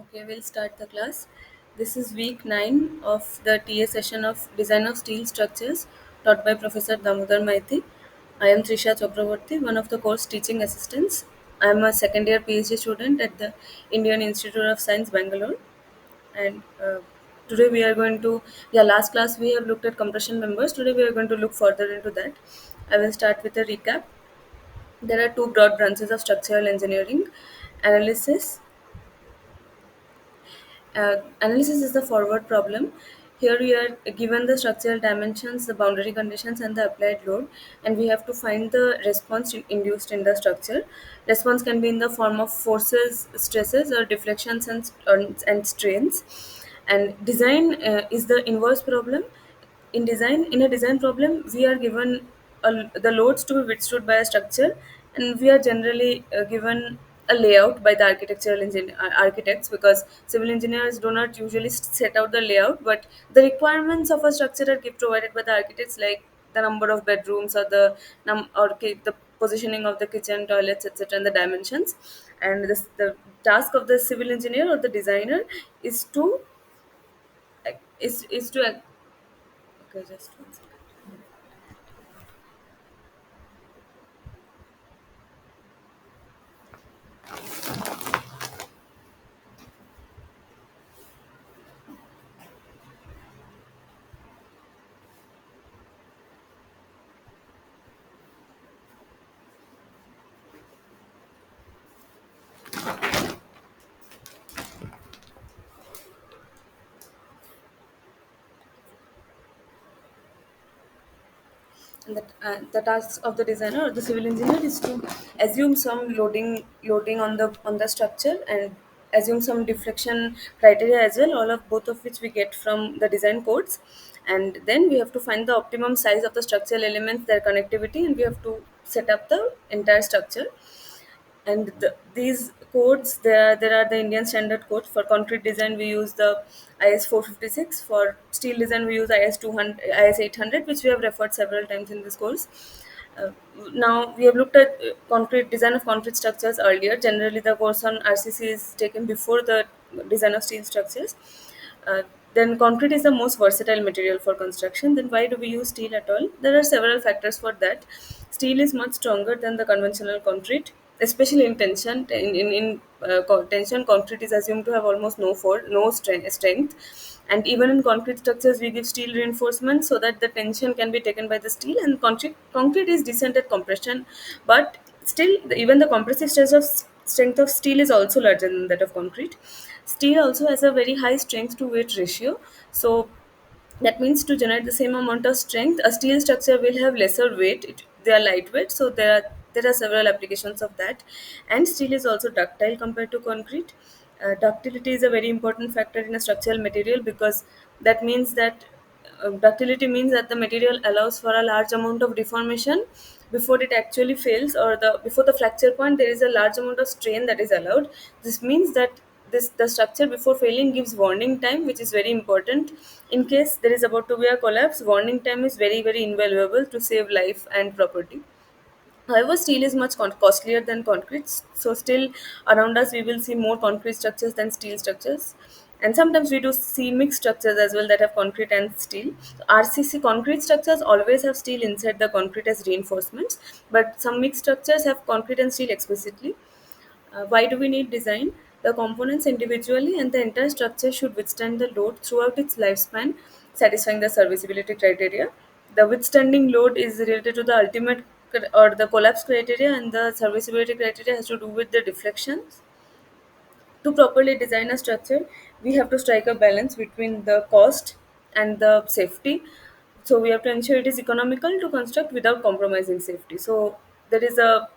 Okay, we'll start the class. This is week 9 of the TA session of Design of Steel Structures taught by Professor Damodar Maiti. I am Trisha Chakraborty, one of the course teaching assistants. I am a second year PhD student at the Indian Institute of Science, Bangalore. And today we are going to, last class we have looked at compression members. Today we are going to look further into that. I will start with a recap. There are two broad branches of structural engineering: analysis. Analysis is the forward problem. Here we are given the structural dimensions, the boundary conditions, and the applied load, and we have to find the response induced in the structure. Response can be in the form of forces, stresses, or deflections and strains. And design is the inverse problem. In a design problem, we are given the loads to be withstood by a structure, and we are generally given a layout by the architects, because civil engineers do not usually set out the layout, but the requirements of a structure are provided by the architects, like the number of bedrooms, or the positioning of the kitchen, toilets, etc., and the dimensions. And the task of the civil engineer or the designer is to is to okay, just one second. And the task of the designer or the civil engineer is to assume some loading on the structure, and assume some deflection criteria as well, all of both of which we get from the design codes. And then we have to find the optimum size of the structural elements, their connectivity, and we have to set up the entire structure. And these codes, there are the Indian standard codes. For concrete design we use the IS 456. For steel design we use IS 200, IS 800, which we have referred several times in this course. uh, Now we have looked at concrete design of concrete structures earlier. Generally the course on RCC is taken before the design of steel structures. uh, then concrete is the most versatile material for construction. Then why do we use steel at all? There are several factors for that. Steel is much stronger than the conventional concrete, especially in tension. Tension, concrete is assumed to have almost no strength. And even in concrete structures, we give steel reinforcement so that the tension can be taken by the steel. And concrete is decent at compression, but still, even the compressive strength of steel is also larger than that of concrete. Steel also has a very high strength to weight ratio. So that means to generate the same amount of strength, a steel structure will have lesser weight. They are lightweight, so there are several applications of that. And steel is also ductile compared to concrete. Ductility is a very important factor in a structural material, because that means that ductility means that the material allows for a large amount of deformation before it actually fails, or the before the fracture point there is a large amount of strain that is allowed. This means that the structure before failing gives warning time, which is very important. In case there is about to be a collapse, warning time is very invaluable to save life and property. However, steel is much costlier than concrete, so still around us we will see more concrete structures than steel structures. And sometimes we do see mixed structures as well that have concrete and steel. RCC concrete structures always have steel inside the concrete as reinforcements, but some mixed structures have concrete and steel explicitly. Why do we need design? The components individually and the entire structure should withstand the load throughout its lifespan, satisfying the serviceability criteria. The withstanding load is related to the ultimate or the collapse criteria, and the serviceability criteria has to do with the deflections. To properly design a structure, we have to strike a balance between the cost and the safety. So we have to ensure it is economical to construct without compromising safety. So there is a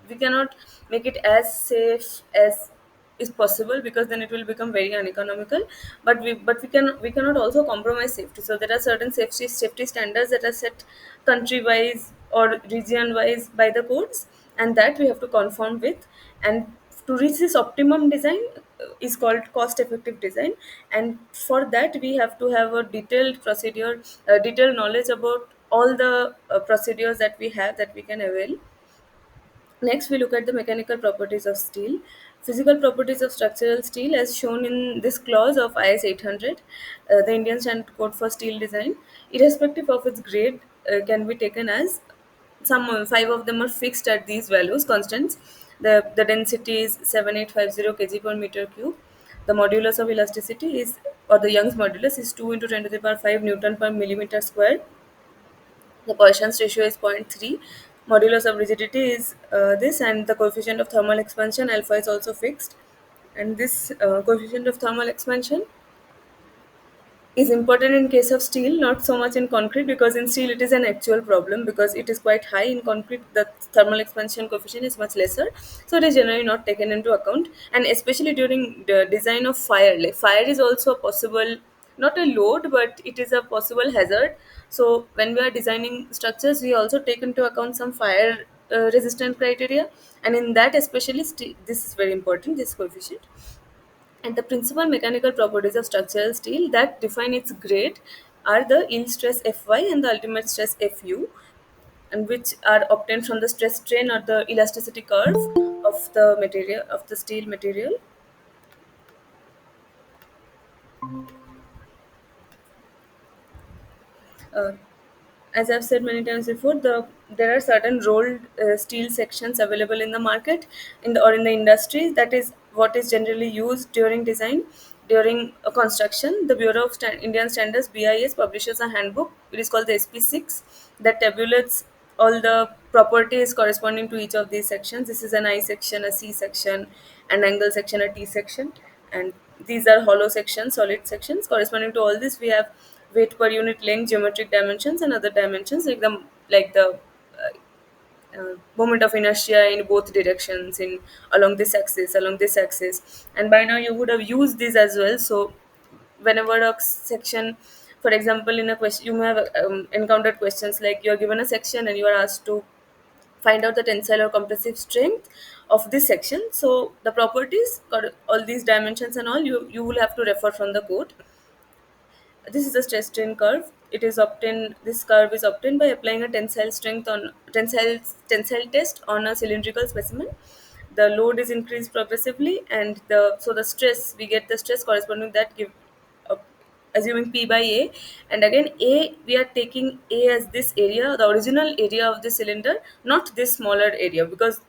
we cannot make it as safe as is possible, because then it will become very uneconomical. But we cannot also compromise safety. So there are certain safety standards that are set country wise or region wise by the codes, and that we have to conform with. And to reach this optimum design is called cost effective design. And for that we have to have a detailed procedure, detailed knowledge about all the procedures that we have that we can avail. Next, we look at the mechanical properties of steel. Physical properties of structural steel, as shown in this clause of IS 800, the Indian Standard Code for Steel Design, irrespective of its grade, can be taken as some five of them are fixed at these values, constants. The density is 7850 kg per meter cube. The modulus of elasticity is, or the Young's modulus is 2 into 10 to the power 5 Newton per millimeter square. The Poisson's ratio is zero point 0.3. Modulus of rigidity is this, and the coefficient of thermal expansion alpha is also fixed. And this coefficient of thermal expansion is important in case of steel, not so much in concrete, because in steel it is an actual problem because it is quite high. In concrete, the thermal expansion coefficient is much lesser, so it is generally not taken into account. And especially during the design of fire, like fire is also a possible, not a load, but it is a possible hazard. So when we are designing structures, we also take into account some fire resistant criteria, and in that especially this is very important, this coefficient. And the principal mechanical properties of structural steel that define its grade are the yield stress Fy and the ultimate stress Fu, and which are obtained from the stress strain or the elasticity curve of the material, of the steel material. Uh, as I've said many times before, there are certain rolled steel sections available in the market, in the industry. That is what is generally used during design, during construction. The Bureau of Indian Standards (BIS) publishes a handbook. It is called the SP6, that tabulates all the properties corresponding to each of these sections. This is an I section, a C section, an angle section, a T section, and these are hollow sections, solid sections. Corresponding to all this, we have weight per unit length, geometric dimensions, and other dimensions like the moment of inertia in both directions, in along this axis. And by now you would have used this as well. So whenever a section, for example, in a question, you may have encountered questions like you are given a section and you are asked to find out the tensile or compressive strength of this section. So the properties, got all these dimensions and all, you will have to refer from the code. This is the stress strain curve. It is obtained. This curve is obtained by applying a tensile test on a cylindrical specimen. The load is increased progressively, and the stress, we get the stress corresponding to that, give uh, assuming P by A. And again, A, we are taking A as this area, the original area of the cylinder, not this smaller area, because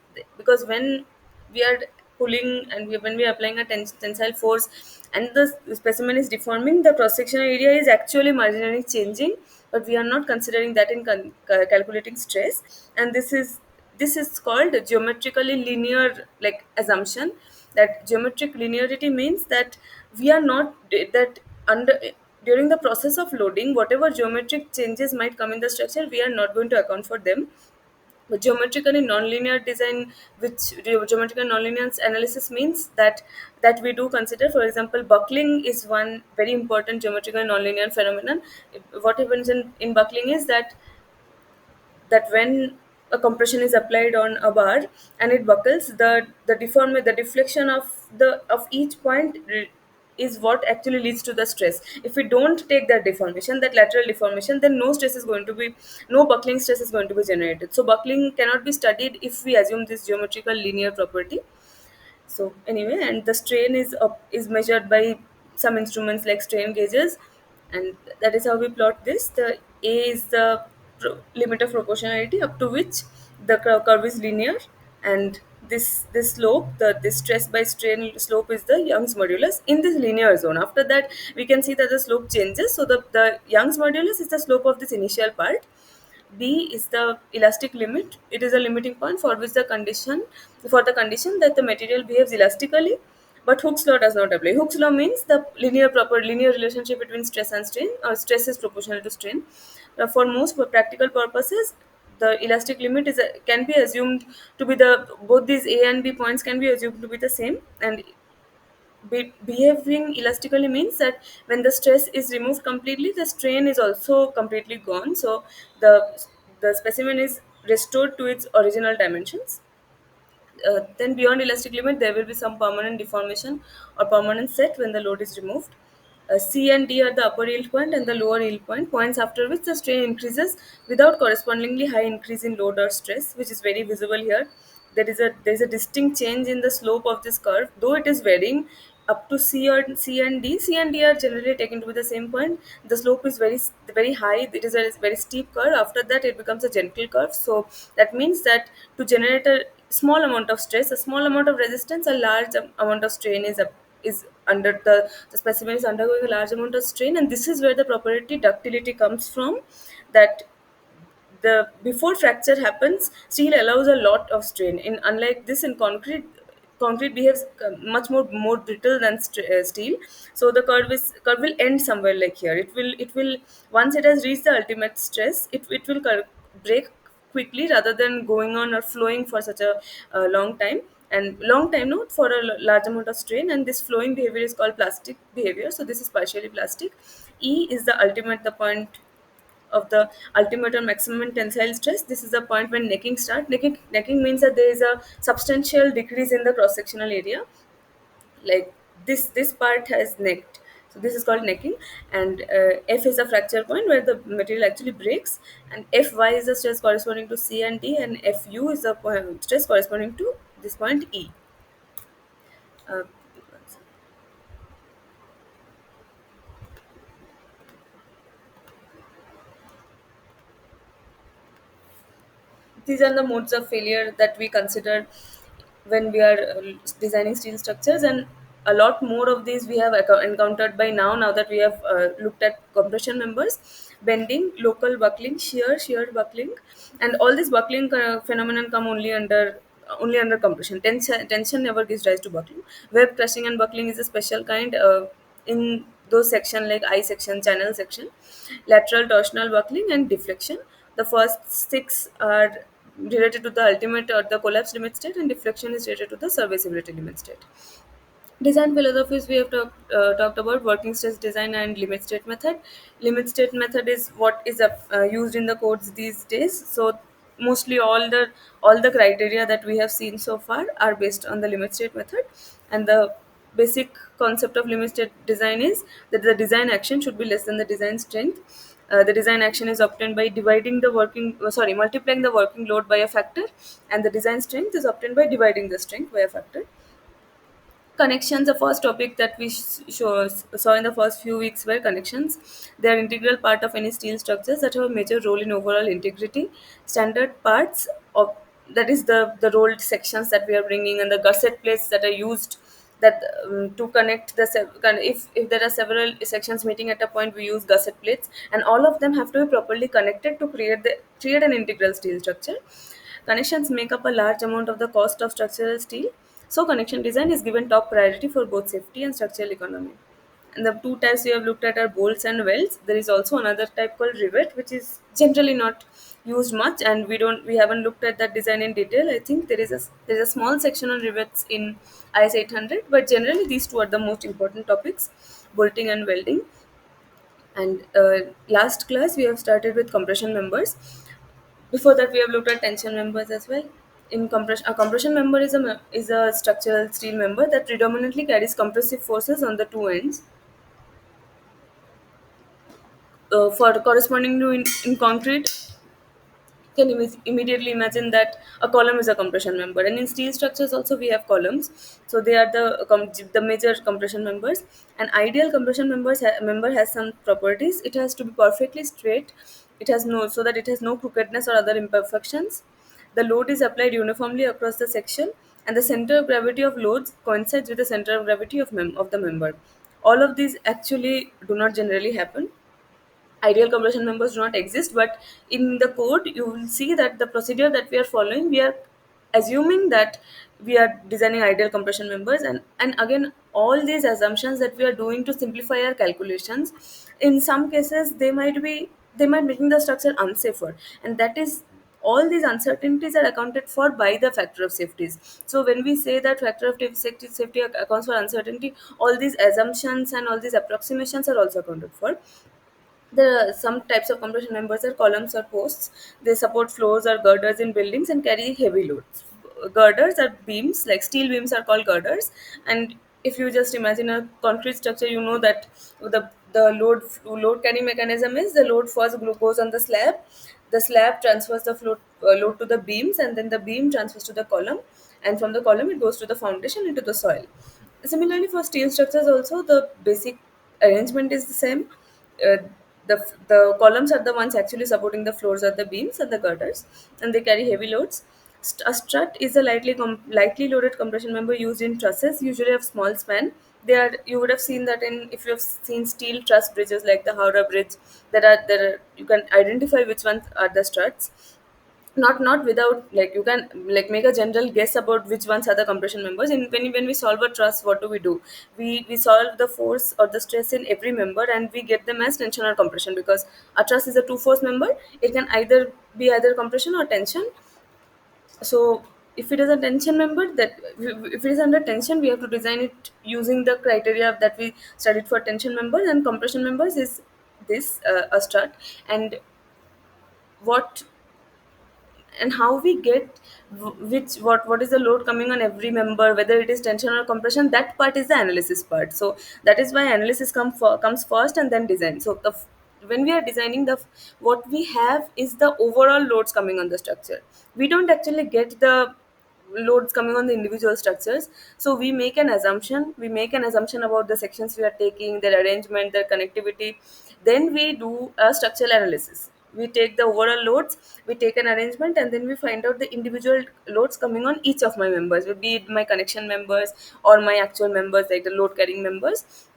when we are pulling and when we are applying a tensile force and the specimen is deforming, the cross sectional area is actually marginally changing, but we are not considering that in calculating stress. And this is called geometrically linear, like, assumption. That geometric linearity means that we are not that under during the process of loading, whatever geometric changes might come in the structure, we are not going to account for them. But geometrically nonlinear design, which geometrical nonlinear analysis means that we do consider, for example, buckling is one very important geometrical nonlinear phenomenon. What happens in buckling is that when a compression is applied on a bar and it buckles, the deflection of each point is what actually leads to the stress. If we don't take that deformation, that lateral deformation, then no buckling stress is going to be generated. So buckling cannot be studied if we assume this geometrical linear property. So anyway, and the strain is measured by some instruments like strain gauges, and that is how we plot this. The A is the limit of proportionality up to which the curve is linear, and this slope, this stress by strain slope, is the Young's modulus in this linear zone. After that, we can see that the slope changes. So the Young's modulus is the slope of this initial part. B is the elastic limit. It is a limiting point for the condition that the material behaves elastically, but Hooke's law does not apply. Hooke's law means the linear relationship between stress and strain, or stress is proportional to strain. For most practical purposes, the elastic limit can be assumed to be both these A and B points can be assumed to be the same, and behaving elastically means that when the stress is removed completely, the strain is also completely gone. So the the specimen is restored to its original dimensions. Then beyond elastic limit, there will be some permanent deformation or permanent set when the load is removed. C and D are the upper yield point and the lower yield point, points after which the strain increases without correspondingly high increase in load or stress, which is very visible here. there is a distinct change in the slope of this curve, though it is varying up to C or C and D. C and D are generally taken to be the same point. The slope is very high. It is a very steep curve. After that, it becomes a gentle curve. So that means that to generate a small amount of stress, a small amount of resistance, a large amount of strain is under the specimen is undergoing a large amount of strain, and this is where the property ductility comes from. That the before fracture happens, steel allows a lot of strain. In unlike this, in concrete behaves much more brittle than steel. So the curve will end somewhere like here. It will once it has reached the ultimate stress, it will break quickly rather than going on or flowing for such a long time, and long time no for a large amount of strain. And this flowing behavior is called plastic behavior. So this is partially plastic. E is the ultimate, the point of the ultimate or maximum tensile stress. This is the point when necking starts. Necking means that there is a substantial decrease in the cross sectional area. Like this part has necked. So this is called necking. And F is a fracture point where the material actually breaks. And Fy is the stress corresponding to C and D, and Fu is the stress corresponding to this point E. Uh, these are the modes of failure that we consider when we are designing steel structures, and a lot more of these we have encountered by now that we have looked at compression members: bending, local buckling, shear buckling. And all this buckling phenomenon come only under compression. Tension never gives rise to buckling. Web crushing and buckling is a special kind in those section like I section, channel section. Lateral torsional buckling and deflection. The first six are related to the ultimate or the collapse limit state, and deflection is related to the serviceability limit state. Design philosophies, we have talked about working stress design and limit state method. Limit state method is what is used in the codes these days. So mostly all the criteria that we have seen so far are based on the limit state method. And the basic concept of limit state design is that the design action should be less than the design strength. The design action is obtained by multiplying the working load by a factor, and the design strength is obtained by dividing the strength by a factor. Connections, the first topic that we saw in the first few weeks, were connections. They are integral part of any steel structures that have a major role in overall integrity. Standard parts of that is the rolled sections that we are bringing, and the gusset plates that are used that to connect if there are several sections meeting at a point, we use gusset plates, and all of them have to be properly connected to create an integral steel structure. Connections make up a large amount of the cost of structural steel, so connection design is given top priority for both safety and structural economy. And the two types we have looked at are bolts and welds. There is also another type called rivet, which is generally not used much, and we haven't looked at that design in detail. I think there is a small section on rivets in IS 800, but generally these two are the most important topics: bolting and welding. And last class we have started with compression members. Before that, we have looked at tension members as well. In compression, a compression member is a structural steel member that predominantly carries compressive forces on the two ends. For corresponding to in concrete, can immediately imagine that a column is a compression member, and in steel structures also we have columns. So they are the major compression members. An ideal compression member has some properties. It has to be perfectly straight. It has no so that it has no crookedness or other imperfections. The load is applied uniformly across the section, and the center of gravity of loads coincides with the center of gravity of the member. All of these actually do not generally happen. Ideal compression members do not exist, but in the code you will see that the procedure that we are following, we are assuming that we are designing ideal compression members. And again, all these assumptions that we are doing to simplify our calculations, in some cases they might making the structure unsafer, and that is all these uncertainties are accounted for by the factor of safeties. So when we say that factor of safety accounts for uncertainty, all these assumptions and all these approximations are also accounted for. Some types of compression members are columns or posts. They support floors or girders in buildings and carry heavy loads. Girders are beams, like steel beams are called girders. And if you just imagine a concrete structure, you know that the the load carrying mechanism is the load first goes on the slab transfers the load to the beams, and then the beam transfers to the column, and from the column it goes to the foundation into the soil. Similarly, for steel structures also the basic arrangement is the same. uh, the columns are the ones actually supporting the floors or the beams and the girders, and they carry heavy loads. A strut is a lightly loaded compression member used in trusses, usually of small span. They are, you would have seen that in, if you have seen steel truss bridges like the Howrah Bridge, there are you can identify which ones are the struts. Not without, like, you can like make a general guess about which ones are the compression members. And when we solve a truss, what do? We solve the force or the stress in every member, and we get them as tension or compression, because a truss is a two force member. It can either be either compression or tension. So if it is a tension member, that if it is under tension, we have to design it using the criteria that we studied for tension members. And compression members is this a strut. And what and how we get which what is the load coming on every member, whether it is tension or compression, that part is the analysis part. So that is why analysis comes first and then design. So when we are designing, what we have is the overall loads coming on the structure. We don't actually get the loads coming on the individual structures. So we make an assumption about the sections we are taking, their arrangement, their connectivity. Then we do a structural analysis. We take the overall loads, we take an arrangement, and then we find out the individual loads coming on each of my members, be it my connection members or my actual members, like the load carrying members.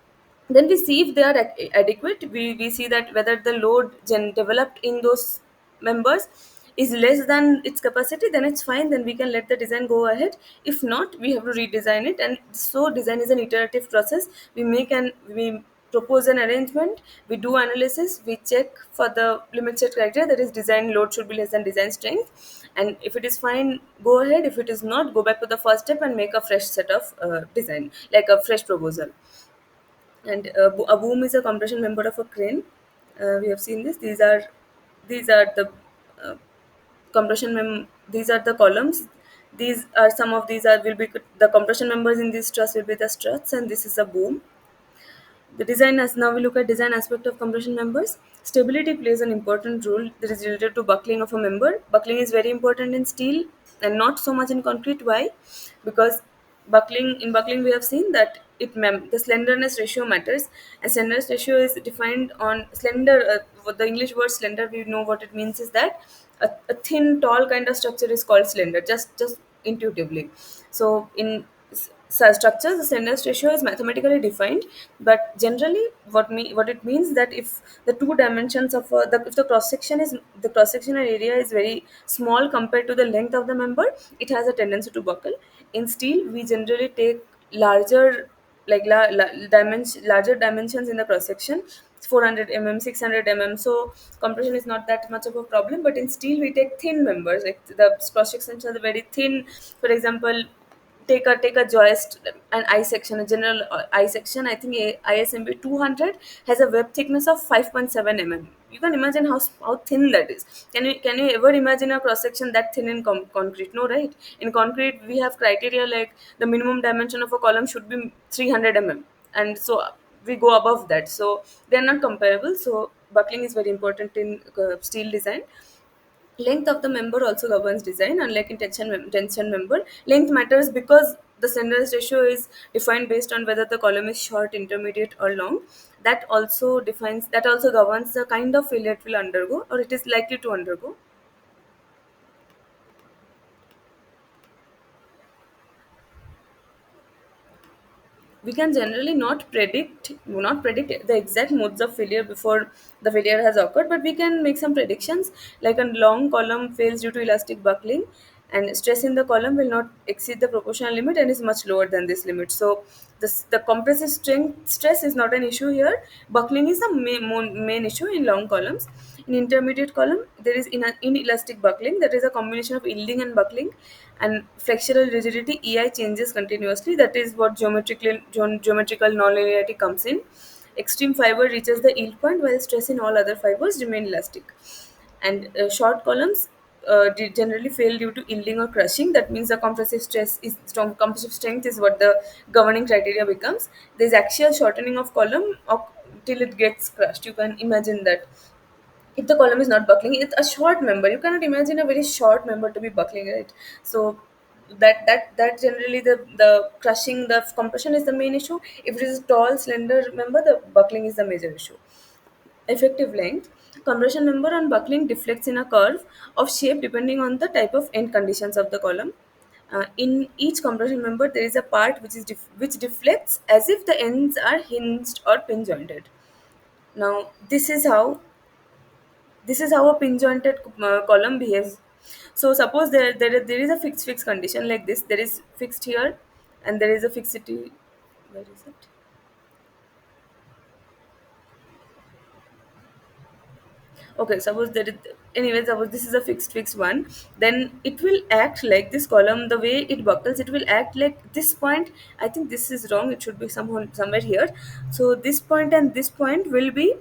Then we see if they are adequate. We see that whether the load developed in those members is less than its capacity, then it's fine, then we can let the design go ahead. If not, we have to redesign it. And so design is an iterative process. We propose an arrangement, we do analysis, we check for the limit set criteria, that is design load should be less than design strength. And if it is fine, go ahead. If it is not, go back to the first step and make a fresh set of design, like a fresh proposal. And a boom is a compression member of a crane. We have seen this. These are the uh, these are the columns. These are some of these are will be the compression members in this truss will be the struts, and this is a boom. The design, as now we look at design aspect of compression members. Stability plays an important role that is related to buckling of a member. Buckling is very important in steel and not so much in concrete. Why? Because buckling we have seen that the slenderness ratio matters, and slenderness ratio is defined on slender. What the English word slender, we know what it means is that a thin, tall kind of structure is called slender. Just intuitively. So in structures, the slenderness ratio is mathematically defined, but generally what it means that if the two dimensions of if the cross sectional area is very small compared to the length of the member, it has a tendency to buckle. In steel, we generally take larger, like larger dimensions in the cross section, 400 mm, 600 mm. So compression is not that much of a problem. But in steel, we take thin members, like the cross sections are very thin. For example, take a joist, an I section, a general I section. I think ISMB 200 has a web thickness of 5.7 mm. You can imagine how thin that is. Can you ever imagine a cross section that thin in concrete? No, right? In concrete, we have criteria like the minimum dimension of a column should be 300 mm, and so we go above that. So they are not comparable. So buckling is very important in steel design. Length of the member also governs design. Unlike in tension member, length matters because the slenderness ratio is defined based on whether the column is short, intermediate, or long. That also governs the kind of failure it will undergo, or it is likely to undergo. We can generally not predict the exact modes of failure before the failure has occurred, but we can make some predictions. Like a long column fails due to elastic buckling, and stress in the column will not exceed the proportional limit and is much lower than this limit. So the compressive strength stress is not an issue here. Buckling is the main issue in long columns. In intermediate column, there is inelastic buckling, that is a combination of yielding and buckling. And flexural rigidity, EI, changes continuously. That is what geometrical nonlinearity comes in. Extreme fiber reaches the yield point, while stress in all other fibers remain elastic. And short columns generally fail due to yielding or crushing. That means the compressive strength is what the governing criteria becomes. There's axial shortening of column, till it gets crushed. You can imagine that if the column is not buckling, it's a short member. You cannot imagine a very short member to be buckling, right? So that generally the crushing, the compression is the main issue. If it is a tall slender member, the buckling is the major issue. Effective length, compression member on buckling deflects in a curve of shape depending on the type of end conditions of the column. In each compression member, there is a part which which deflects as if the ends are hinged or pin jointed. Now, this is how a pin jointed column behaves. So suppose there is a fixed condition like this. There is fixed here, and there is a fixity. Where is it? Okay, suppose that anyway, suppose this is a fixed one, then it will act like this column. The way it buckles, it will act like this point. I think this is wrong. It should be somewhere here. So this point and this point will be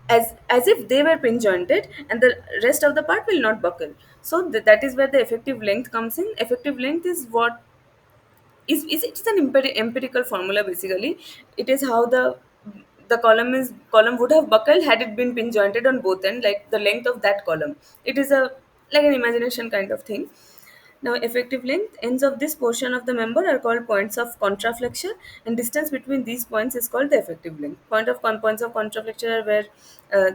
as if they were pin jointed, and the rest of the part will not buckle. So that is where the effective length comes in. Effective length is what is it's an empirical formula. Basically, it is how the column would have buckled had it been pin jointed on both ends, like the length of that column. It is a like an imagination kind of thing. Now, effective length, ends of this portion of the member are called points of contraflexure, and distance between these points is called the effective length. Points of contraflexure are uh,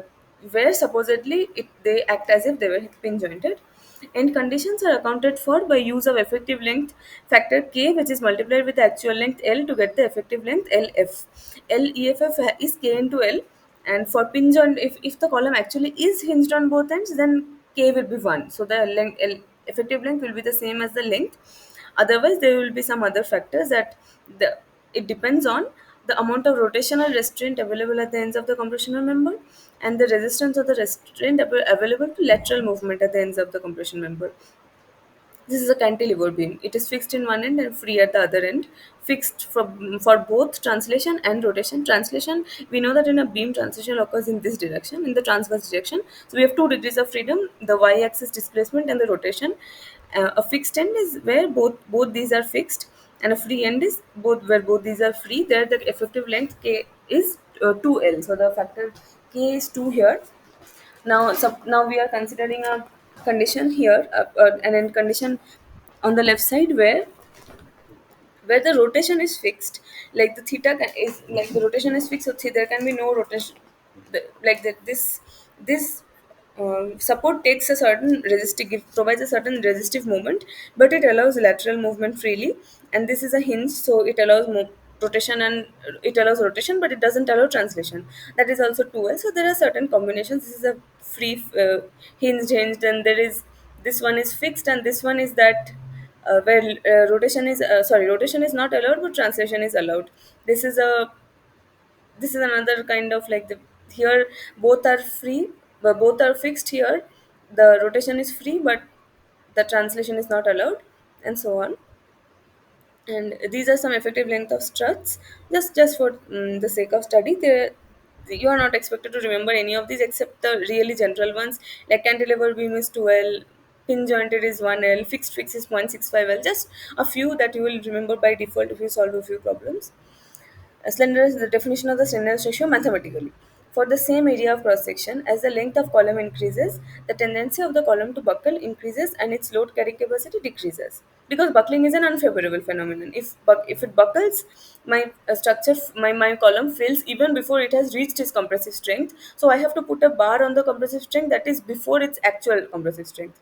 where supposedly they act as if they were pin jointed. End conditions are accounted for by use of effective length factor K, which is multiplied with the actual length L to get the effective length LF. LEFF is K into L, and for pin joint, if the column actually is hinged on both ends, then K will be 1. So the effective length will be the same as the length. Otherwise, there will be some other factors that the it depends on the amount of rotational restraint available at the ends of the compressional member, and the resistance of the restraint available to lateral movement at the ends of the compression member. This is a cantilever beam. It is fixed in one end and free at the other end. Fixed for both translation and rotation. Translation, we know that in a beam, translation occurs in this direction, in the transverse direction. So we have 2 degrees of freedom: the y-axis displacement and the rotation. A fixed end is where both these are fixed, and a free end is both these are free. There, the effective length K is 2L. So the factor K is 2 here. Now we are considering a condition here, an end condition on the left side where the rotation is fixed, like the is like the rotation is fixed. So there can be no rotation, like that. This support takes a certain provides a certain resistive moment, but it allows lateral movement freely. And this is a hinge, so it allows rotation, and it allows rotation, but it doesn't allow translation. That is also 2L. So there are certain combinations. This is a free hinged, and there is this one is fixed, and this one is that where rotation is not allowed, but translation is allowed. This is a this is another kind of like the here both are free, but both are fixed. Here the rotation is free, but the translation is not allowed, and so on. And these are some effective length of struts. Just for the sake of study, you are not expected to remember any of these except the really general ones, like cantilever beam is 2L, pin jointed is 1L, fix is 0.65L. Just a few that you will remember by default if you solve a few problems. Slenderness, the definition of the slenderness ratio mathematically. For the same area of cross section, as the length of column increases, the tendency of the column to buckle increases and its load carrying capacity decreases. Because buckling is an unfavorable phenomenon. If it buckles, my column fails even before it has reached its compressive strength. So I have to put a bar on the compressive strength that is before its actual compressive strength.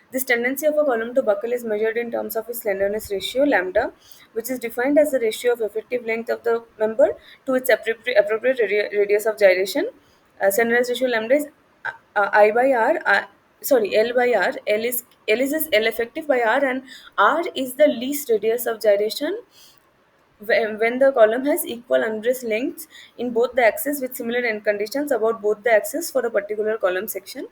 This tendency of a column to buckle is measured in terms of its slenderness ratio, lambda, which is defined as the ratio of effective length of the member to its appropriate radius of gyration. Slenderness ratio lambda is I by R. L by R. L is L effective by R, and R is the least radius of gyration when the column has equal unbraced lengths in both the axes with similar end conditions about both the axes for a particular column section.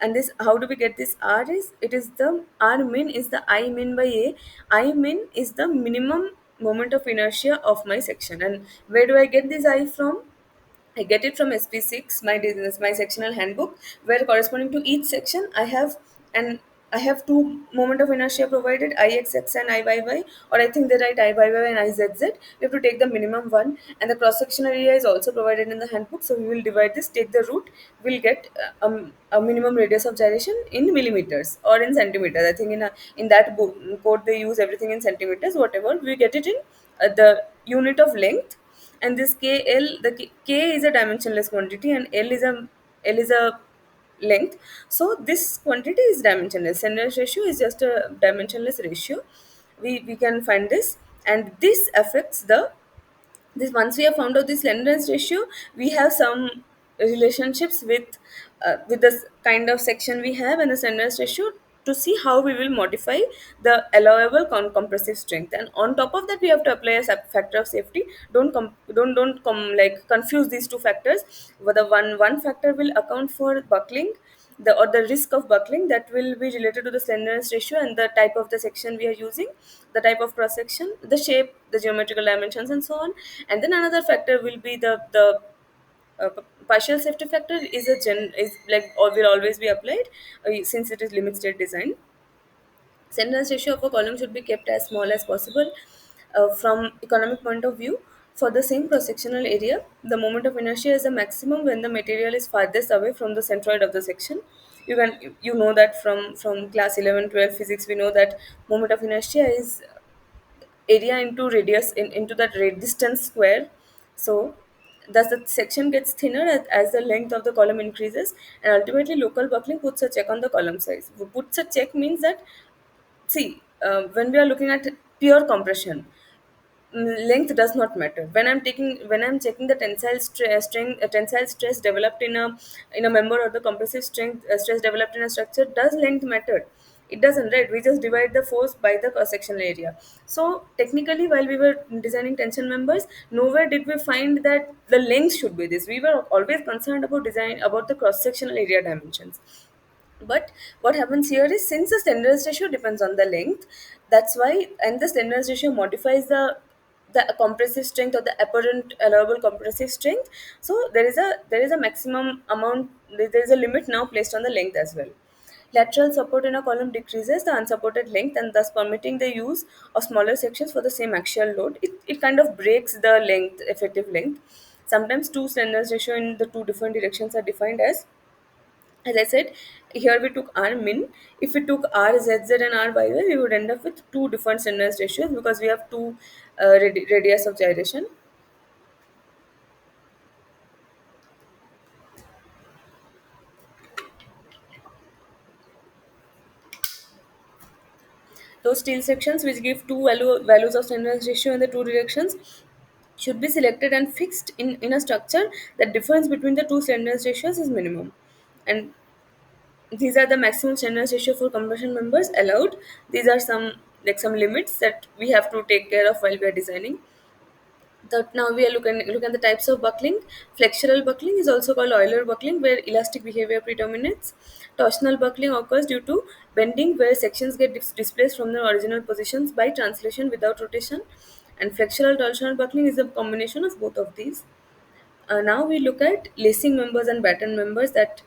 And this, how do we get this R? Is it is the R min is the I min by A. I min is the minimum moment of inertia of my section. And where do I get this I from? I get it from SP6, my sectional handbook, where corresponding to each section I have an I have two moment of inertia provided, Ixx and Iyy, or I think they write Iyy and Izz. We have to take the minimum one, and the cross sectional area is also provided in the handbook. So we will divide this, take the root, we'll get a minimum radius of gyration in millimeters or in centimeters. I think in that code they use everything in centimeters. Whatever we get it in the unit of length, and this KL, K is a dimensionless quantity, and L is a length. So this quantity is dimensionless. Standard ratio is just a dimensionless ratio. We can find this, and this affects the this. Once we have found out this slenderness ratio, we have some relationships with the kind of section we have and the slenderness ratio to see how we will modify the allowable compressive strength. And on top of that, we have to apply a factor of safety. Don't like confuse these two factors. Whether one factor will account for buckling, the risk of buckling, that will be related to the slenderness ratio and the type of the section we are using, the type of cross section, the shape, the geometrical dimensions, and so on. And then another factor will be the partial safety factor is like, or will always be applied since it is limit state design. Sentence ratio of a column should be kept as small as possible. From economic point of view, for the same cross-sectional area, the moment of inertia is the maximum when the material is farthest away from the centroid of the section. You know that from class 11, 12 physics, we know that moment of inertia is area into radius into that distance square. So thus the section gets thinner as the length of the column increases, and ultimately local buckling puts a check on the column size. Puts a check means that, see, when we are looking at pure compression, length does not matter. When I'm checking the tensile stress developed in a member, or the compressive strength stress developed in a structure, does length matter? It doesn't, right? We just divide the force by the cross sectional area. So technically, while we were designing tension members, nowhere did we find that the length should be this. We were always concerned about design about the cross sectional area dimensions. But what happens here is, since the slenderness ratio depends on the length, that's why, and the slenderness ratio modifies the compressive strength or the apparent allowable compressive strength. So there is a maximum amount, there is a limit now placed on the length as well. Lateral support in a column decreases the unsupported length, and thus permitting the use of smaller sections for the same axial load. It kind of breaks the effective length. Sometimes two slenderness ratio in the two different directions are defined as I said, here we took R min. If we took RZZ and RYY, we would end up with two different slenderness ratios because we have two radius of gyration. Those steel sections which give values of slenderness ratio in the two directions should be selected and fixed in a structure. The difference between the two slenderness ratios is minimum. And these are the maximum slenderness ratio for compression members allowed. These are some limits that we have to take care of while we are designing. Now we are looking at the types of buckling. Flexural buckling is also called Euler buckling, where elastic behavior predominates. Torsional buckling occurs due to bending, where sections get displaced from their original positions by translation without rotation. And flexural torsional buckling is a combination of both of these. Now we look at lacing members and batten members that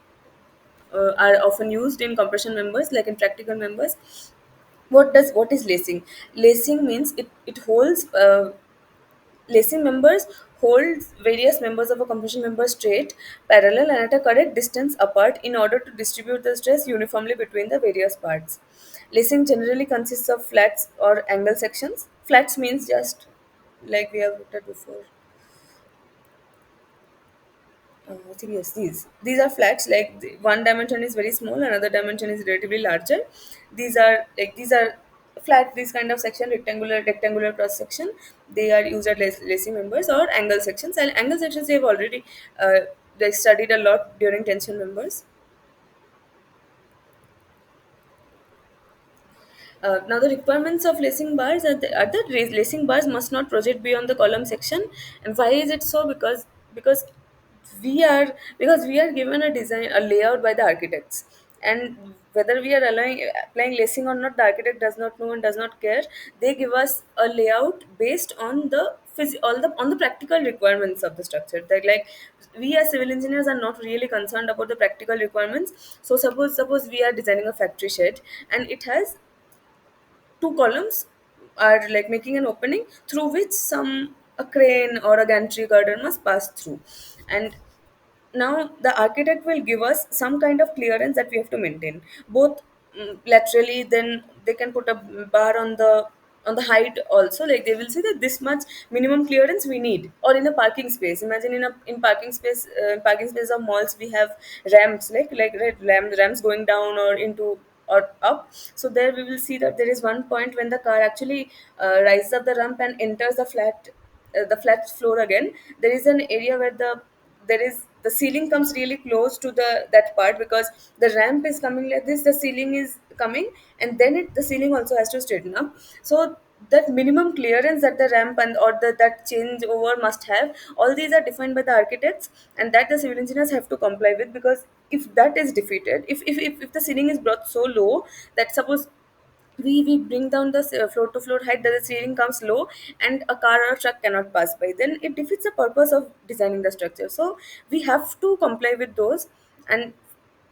are often used in compression members, like in practical members. What is lacing? Lacing means it holds. Lacing members hold various members of a compression member straight, parallel, and at a correct distance apart in order to distribute the stress uniformly between the various parts. Lacing generally consists of flats or angle sections. Flats means just like we have looked at before. I think yes, these are flats. Like one dimension is very small, another dimension is relatively larger. These are flat. These kind of section, rectangular cross section. They are used as lacing members or angle sections. And angle sections they have already they studied a lot during tension members. Now the requirements of lacing bars are that lacing bars must not project beyond the column section. And why is it so? Because we are given a design, a layout by the architects, and whether we are applying lacing or not, the architect does not know and does not care. They give us a layout based on the all the on the practical requirements of the structure. That like we as civil engineers are not really concerned about the practical requirements. So suppose we are designing a factory shed, and it has two columns are like making an opening through which some a crane or a gantry girder must pass through. And now the architect will give us some kind of clearance that we have to maintain, both laterally. Then they can put a bar on the height also, like they will say that this much minimum clearance we need. Or in a parking space, imagine in parking space of malls we have ramps, like ramps going down or into or up. So there we will see that there is one point when the car actually rises up the ramp and enters the flat floor again. There is an area where the ceiling comes really close to that part, because the ramp is coming like this, the ceiling is coming, and then the ceiling also has to straighten up. So that minimum clearance that the ramp and or that changeover must have, all these are defined by the architects, and that the civil engineers have to comply with. Because if that is defeated, if the ceiling is brought so low that suppose we bring down the floor to floor height, that the ceiling comes low and a car or a truck cannot pass by, then it defeats the purpose of designing the structure. So we have to comply with those. And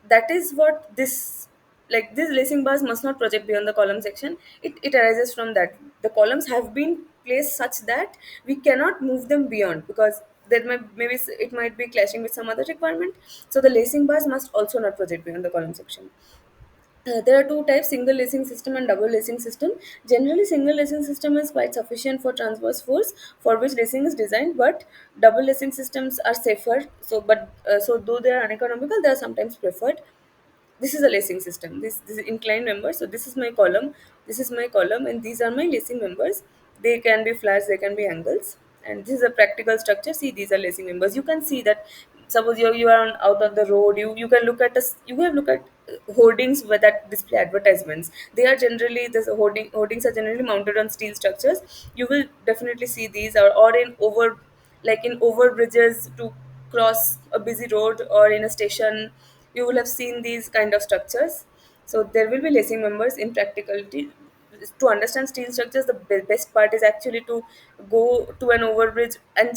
that is what this, like these lacing bars must not project beyond the column section. It arises from that the columns have been placed such that we cannot move them beyond, because there it might be clashing with some other requirement. So the lacing bars must also not project beyond the column section. There are two types: single lacing system and double lacing system. Generally, single lacing system is quite sufficient for transverse force for which lacing is designed, but double lacing systems are safer. So though they are uneconomical, they are sometimes preferred. This is a lacing system. This is inclined member. So this is my column. This is my column, and these are my lacing members. They can be flats, they can be angles, and this is a practical structure. See, these are lacing members. You can see that. Suppose you are out on the road. You can look at us. You can look at hoardings where that display advertisements. They are generally this hoardings are generally mounted on steel structures. You will definitely see these, or in over, like in over bridges to cross a busy road, or in a station you will have seen these kind of structures. So there will be lacing members in practicality. To understand steel structures, the best part is actually to go to an overbridge and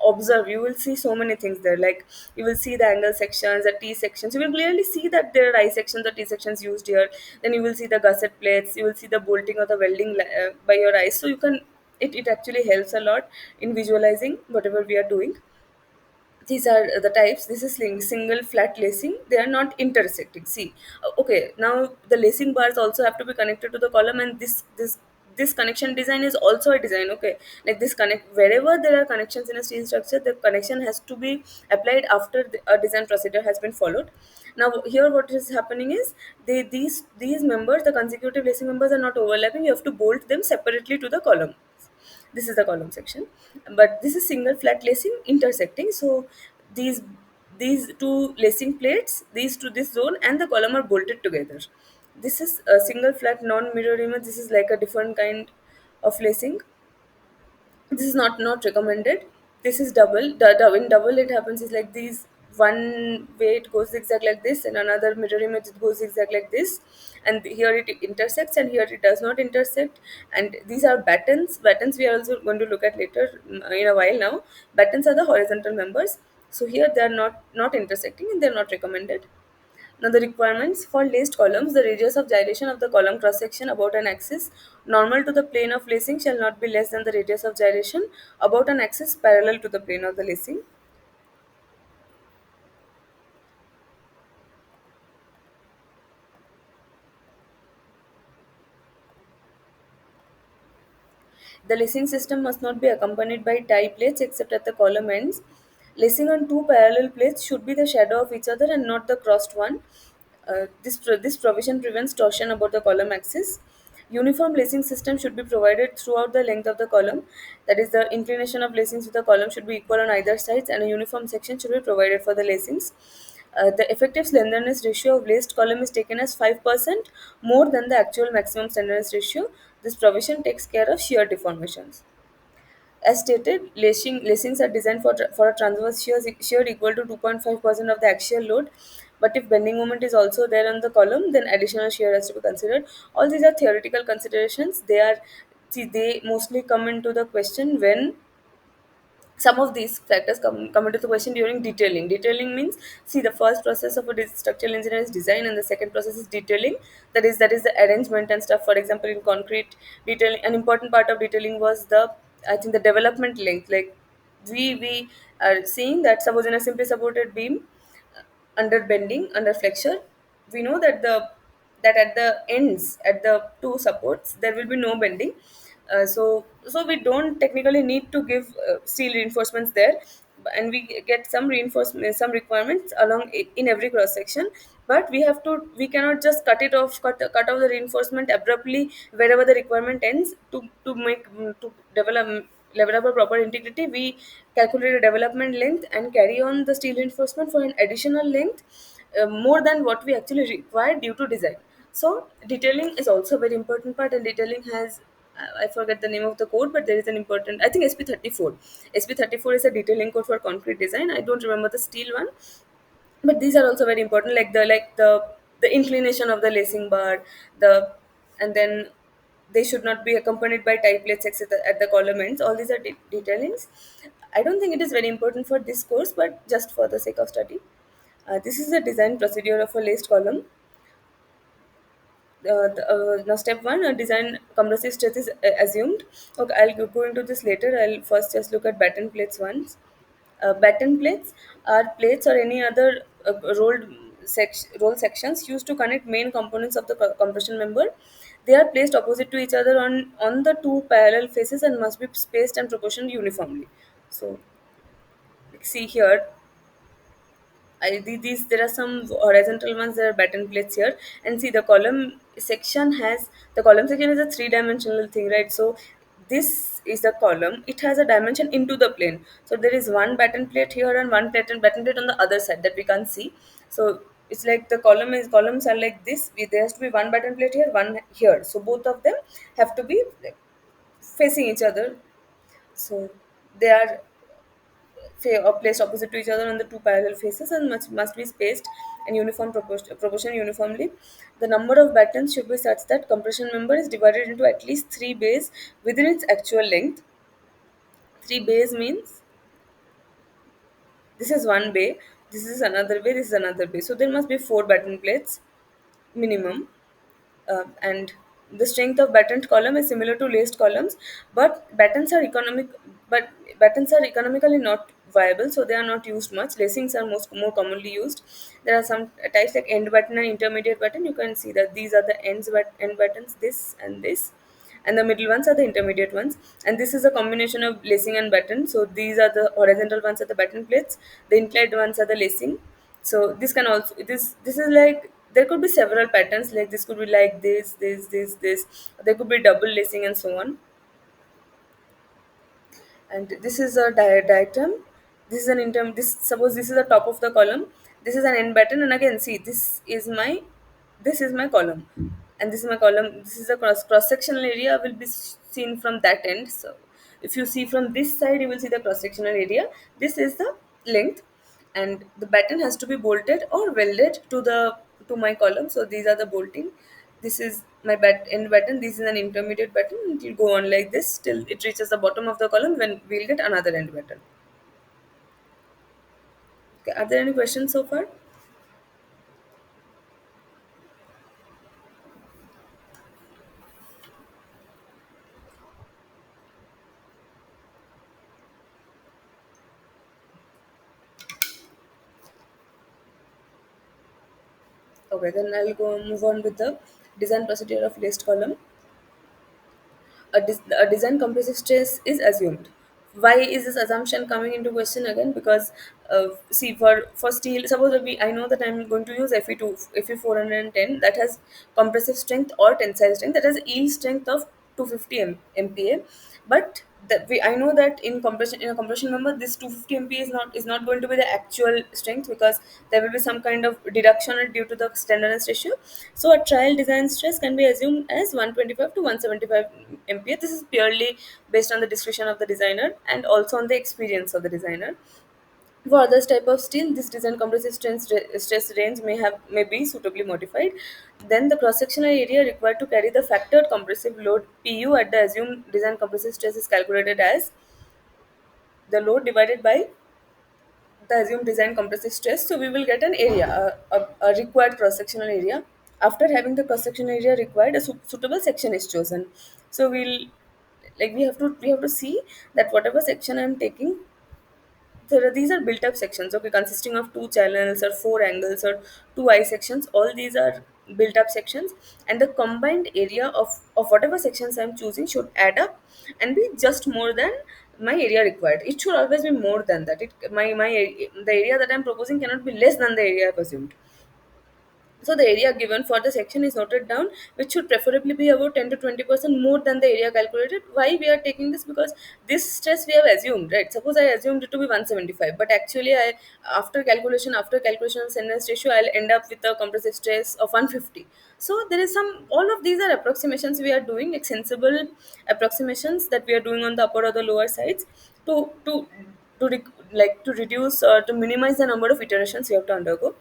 observe. You will see so many things there, like you will see the angle sections, the T sections. You will clearly see that there are I sections or T sections used here. Then you will see the gusset plates, you will see the bolting or the welding by your eyes. So you can, it actually helps a lot in visualizing whatever we are doing. These are the types. This is single flat lacing. They are not intersecting. See, okay, now the lacing bars also have to be connected to the column, and this connection design is also a design. Okay, like this connect, wherever there are connections in a steel structure, the connection has to be applied after a design procedure has been followed. Now here what is happening is, these members, the consecutive lacing members, are not overlapping. You have to bolt them separately to the column. This is the column section, but this is single flat lacing intersecting. So these these two lacing plates, these to this zone and the column are bolted together. This is a single flat non-mirror image. This is like a different kind of lacing. This is not recommended. This is double. In double it happens is like these, one way it goes zigzag like this, and another mirror image it goes zigzag like this, and here it intersects and here it does not intersect. And these are battens we are also going to look at later, in a while. Now battens are the horizontal members. So here they are not intersecting, and they are not recommended. Now the requirements for laced columns: the radius of gyration of the column cross section about an axis normal to the plane of lacing shall not be less than the radius of gyration about an axis parallel to the plane of the lacing. The lacing system must not be accompanied by tie plates except at the column ends. Lacing on two parallel plates should be the shadow of each other and not the crossed one. This provision prevents torsion about the column axis. Uniform lacing system should be provided throughout the length of the column. That is, the inclination of lacings to the column should be equal on either sides, and a uniform section should be provided for the lacings. The effective slenderness ratio of laced column is taken as 5% more than the actual maximum slenderness ratio. This provision takes care of shear deformations. As stated, lacings are designed for a transverse shear equal to 2.5% of the axial load. But if bending moment is also there on the column, then additional shear has to be considered. All these are theoretical considerations. They are see, they mostly come into the question when some of these factors come into the question during detailing. Detailing means, see, the first process of a structural engineer is design, and the second process is detailing. That is the arrangement and stuff. For example, in concrete detailing, an important part of detailing was the, I think, the development length. Like we are seeing that suppose in a simply supported beam, under bending, under flexure, we know that at the ends, at the two supports, there will be no bending. So we don't technically need to give steel reinforcements there, and we get some reinforcement, some requirements along in every cross section. But we cannot just cut off the reinforcement abruptly wherever the requirement ends. To develop a proper integrity, we calculate a development length and carry on the steel reinforcement for an additional length, more than what we actually require due to design. So detailing is also a very important part, and detailing has, I forget the name of the code, but there is an important, I think, SP34. SP34 is a detailing code for concrete design. I don't remember the steel one, but these are also very important, like the inclination of the lacing bar, the and then they should not be accompanied by tie plates etc at the column ends. All these are detailings. I don't think it is very important for this course, but just for the sake of study, this is the design procedure of a laced column. Now step one, design compressive stress is assumed. Okay, I'll go into this later. I'll first just look at batten plates once. Batten plates are plates or any other roll sections used to connect main components of the compression member. They are placed opposite to each other on the two parallel faces and must be spaced and proportioned uniformly. So, see here, these there are some horizontal ones. There are batten plates here, and see, the column section is a three-dimensional thing, right? So this is the column. It has a dimension into the plane. So there is one batten plate here and one batten plate on the other side that we can't see. So it's like the columns are like this. There has to be one batten plate here, one here. So both of them have to be like facing each other. So they are placed opposite to each other on the two parallel faces and must be spaced and proportion uniformly. The number of battens should be such that compression member is divided into at least three bays within its actual length. Three bays means this is one bay, this is another bay, this is another bay. So there must be four batten plates minimum. And the strength of battened column is similar to laced columns, but battens are economically not viable, so they are not used much. Lacings are more commonly used. There are some types like end batten and intermediate batten. You can see that these are the end battens, this and this, and the middle ones are the intermediate ones. And this is a combination of lacing and batten. So these are the horizontal ones are the batten plates, the inclined ones are the lacing. So this can also, this is like, there could be several patterns, like this could be like this, there could be double lacing and so on. And this is a diagram. This is an interim, this, suppose this is the top of the column, this is an end button, and again, see, this is my column, and this is my column. This is a cross sectional area will be seen from that end. So if you see from this side, you will see the cross sectional area. This is the length, and the batten has to be bolted or welded to my column. So these are the bolting. This is my end button. This is an intermediate button. It will go on like this till it reaches the bottom of the column, when we'll get another end button. Okay, are there any questions so far? Okay, then I'll go move on with the design procedure of laced column. A design compressive stress is assumed. Why is this assumption coming into question again? Because see, for steel, suppose that I know that I'm going to use Fe 410 that has compressive strength or tensile strength that has yield strength of 250 MPa, but I know that in a compression member, this 250 MPa is not going to be the actual strength, because there will be some kind of deduction due to the tenderness ratio. So a trial design stress can be assumed as 125 to 175 MPa. This is purely based on the discretion of the designer and also on the experience of the designer. For others type of steel, this design compressive stress range may be suitably modified. Then the cross-sectional area required to carry the factored compressive load PU at the assumed design compressive stress is calculated as the load divided by the assumed design compressive stress. So we will get an area, a required cross-sectional area. After having the cross-sectional area required, a suitable section is chosen. So we have to see that whatever section I'm taking, these are built up sections, okay, consisting of two channels or four angles or two eye sections. All these are built up sections, and the combined area of whatever sections I'm choosing should add up and be just more than my area required. It should always be more than that. The area that I'm proposing cannot be less than the area I've assumed. So the area given for the section is noted down, which should preferably be about 10 to 20% more than the area calculated. Why we are taking this? Because this stress we have assumed, right? Suppose I assumed it to be 175, but actually after calculation of sentence ratio, I'll end up with a compressive stress of 150. So there is some. All of these are approximations we are doing, like sensible approximations that we are doing on the upper or the lower sides to reduce or to minimize the number of iterations you have to undergo.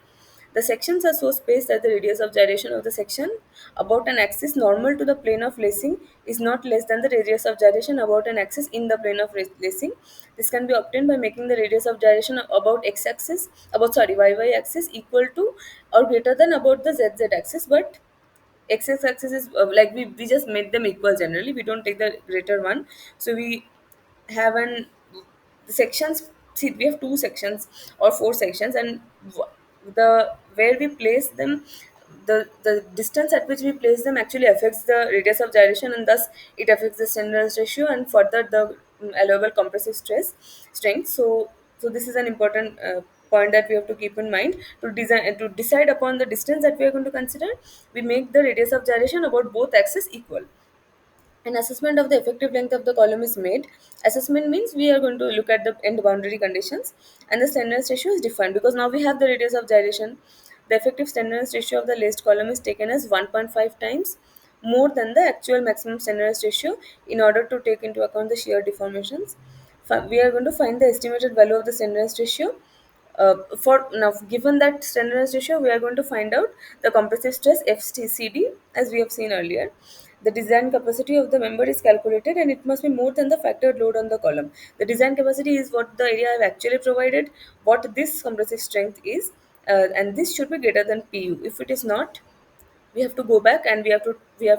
The sections are so spaced that the radius of gyration of the section about an axis normal to the plane of lacing is not less than the radius of gyration about an axis in the plane of lacing. This can be obtained by making the radius of gyration about y axis equal to or greater than about the z axis, but x axis is we just made them equal generally. We don't take the greater one. So we have an the sections. See, we have two sections or four sections, and the where we place them, the distance at which we place them actually affects the radius of gyration, and thus it affects the standardized ratio and further the allowable compressive strength. So this is an important point that we have to keep in mind to design and to decide upon the distance that we are going to consider. We make the radius of gyration about both axes equal. An assessment of the effective length of the column is made. Assessment means we are going to look at the end boundary conditions, and the standardized ratio is defined because now we have the radius of gyration. The effective standardized ratio of the laced column is taken as 1.5 times more than the actual maximum standardized ratio in order to take into account the shear deformations. We are going to find the estimated value of the standardized ratio. For now, given that standardized ratio, we are going to find out the compressive stress FCD as we have seen earlier. The design capacity of the member is calculated, and it must be more than the factored load on the column. The design capacity is what the area I've actually provided, what this compressive strength is, and this should be greater than PU. If it is not, we have to go back and we have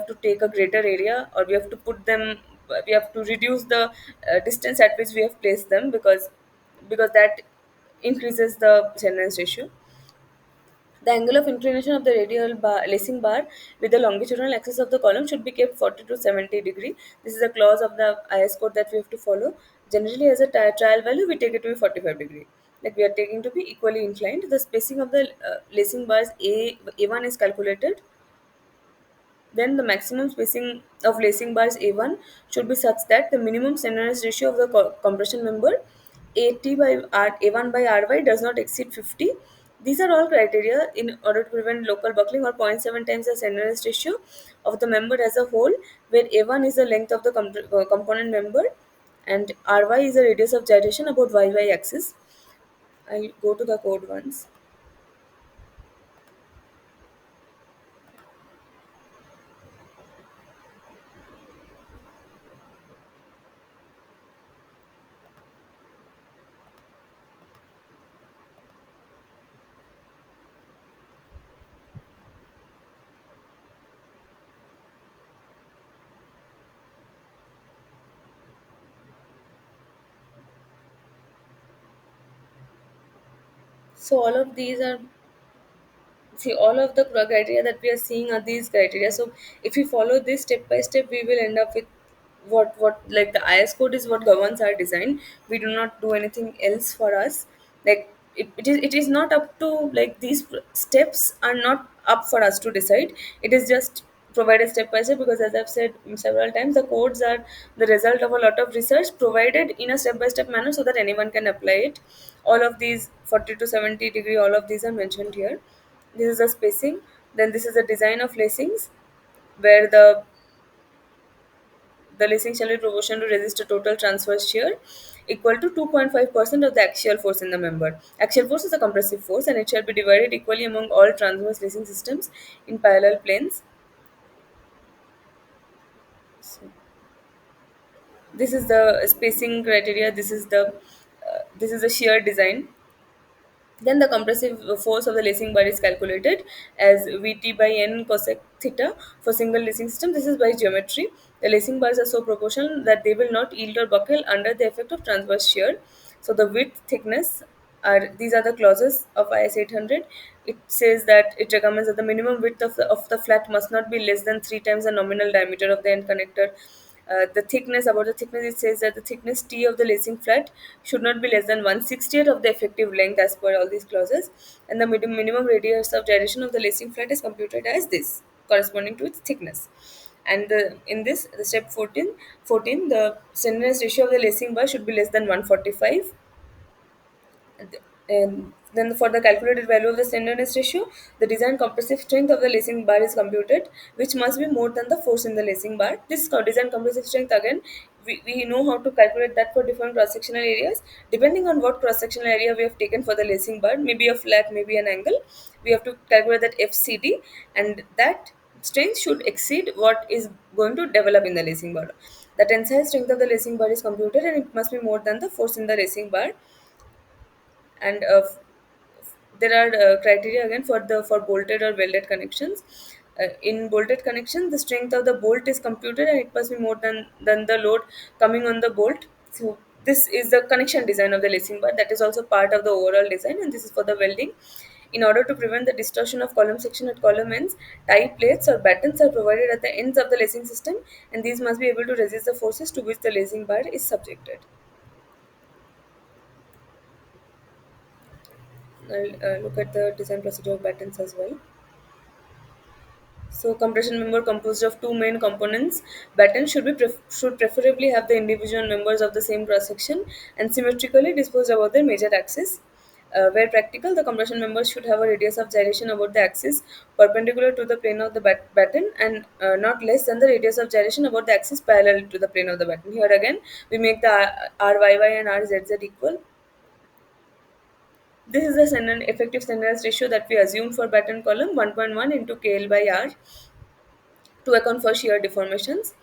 to take a greater area, or we have to reduce the distance at which we have placed them, because that increases the Cherney's ratio. The angle of inclination of the radial lacing bar with the longitudinal axis of the column should be kept 40 to 70 degree. This is a clause of the IS code that we have to follow. Generally, as a trial value, we take it to be 45 degree. Like we are taking to be equally inclined. The spacing of the lacing bars A1 is calculated. Then the maximum spacing of lacing bars A1 should be such that the minimum standardized ratio of the compression member AT by A1 by RY does not exceed 50. These are all criteria in order to prevent local buckling, or zero point 0.7 times the standardized ratio of the member as a whole, where A1 is the length of the component member and RY is the radius of gyration about YY axis. I'll go to the code once. So all of the criteria that we are seeing are these criteria. So if we follow this step by step, we will end up with what like the IS code is what governs our design. We do not do anything else for us. Like it is not up to, like, these steps are not up for us to decide. It is just provided step by step, because as I've said several times, the codes are the result of a lot of research provided in a step by step manner so that anyone can apply it. All of these 40 to 70 degree, all of these are mentioned here. This is the spacing. Then this is the design of lacings, where the lacing shall be proportional to resist a total transverse shear. equal to 2.5% of the axial force in the member. Axial force is a compressive force and it shall be divided equally among all transverse lacing systems in parallel planes. So this is the spacing criteria. This is the shear design. Then the compressive force of the lacing bar is calculated as Vt by n cosec theta for single lacing system. This is by geometry. The lacing bars are so proportional that they will not yield or buckle under the effect of transverse shear. So the width, thickness are these are the clauses of IS 800. It says that it recommends that the minimum width of the flat must not be less than three times the nominal diameter of the end connector. The thickness, about the thickness, it says that the thickness T of the lacing flat should not be less than 1/60th of the effective length as per all these clauses, and the minimum radius of gyration of the lacing flat is computed as this, corresponding to its thickness. And in this, the step 14, the slenderness ratio of the lacing bar should be less than 145. And then for the calculated value of the slenderness ratio, the design compressive strength of the lacing bar is computed, which must be more than the force in the lacing bar. This design compressive strength, again, we know how to calculate that for different cross-sectional areas. Depending on what cross-sectional area we have taken for the lacing bar, maybe a flat, maybe an angle, we have to calculate that FCD, and that strength should exceed what is going to develop in the lacing bar. The tensile strength of the lacing bar is computed and it must be more than the force in the lacing bar. And there are criteria again for bolted or welded connections. In bolted connection, the strength of the bolt is computed and it must be more than the load coming on the bolt. So this is the connection design of the lacing bar, that is also part of the overall design, and this is for the welding. In order to prevent the distortion of column section at column ends, tie plates or battens are provided at the ends of the lacing system, and these must be able to resist the forces to which the lacing bar is subjected. I'll look at the design procedure of battens as well. So, compression member composed of two main components. Batten should preferably have the individual members of the same cross section and symmetrically disposed about their major axis. Where practical, the compression members should have a radius of gyration about the axis perpendicular to the plane of the batten and not less than the radius of gyration about the axis parallel to the plane of the batten. Here again, we make the RYY and RZZ equal. This is the effective slenderness ratio that we assume for batten column, 1.1 into KL by R, to account for shear deformations.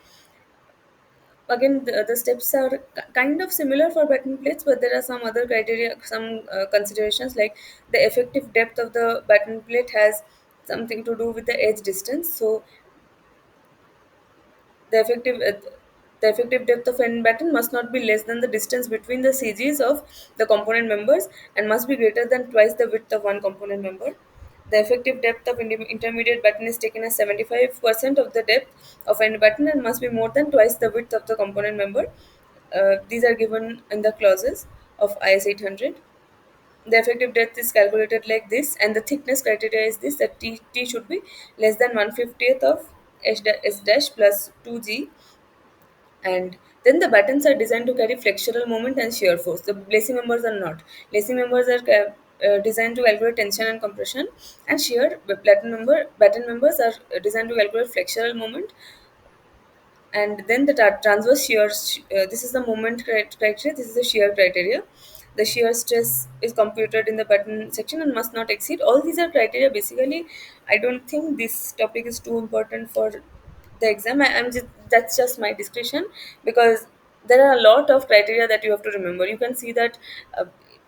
Again, the steps are kind of similar for batten plates, but there are some other criteria, some considerations, like the effective depth of the batten plate has something to do with the edge distance. So the effective uh, the effective depth of end batten must not be less than the distance between the CGs of the component members and must be greater than twice the width of one component member. The effective depth of intermediate batten is taken as 75% of the depth of end batten and must be more than twice the width of the component member. These are given in the clauses of IS 800. The effective depth is calculated like this, and the thickness criteria is this, that T should be less than 1/50th of S dash plus 2G. And then the buttons are designed to carry flexural moment and shear force. The lacing members are not. Lacing members are designed to calculate tension and compression, and shear batten members are designed to calculate flexural moment. And then the transverse shear, this is the moment criteria, this is the shear criteria. The shear stress is computed in the button section and must not exceed. All these are criteria. Basically, I don't think this topic is too important for the exam. I'm just, that's just my discretion, because there are a lot of criteria that you have to remember. You can see that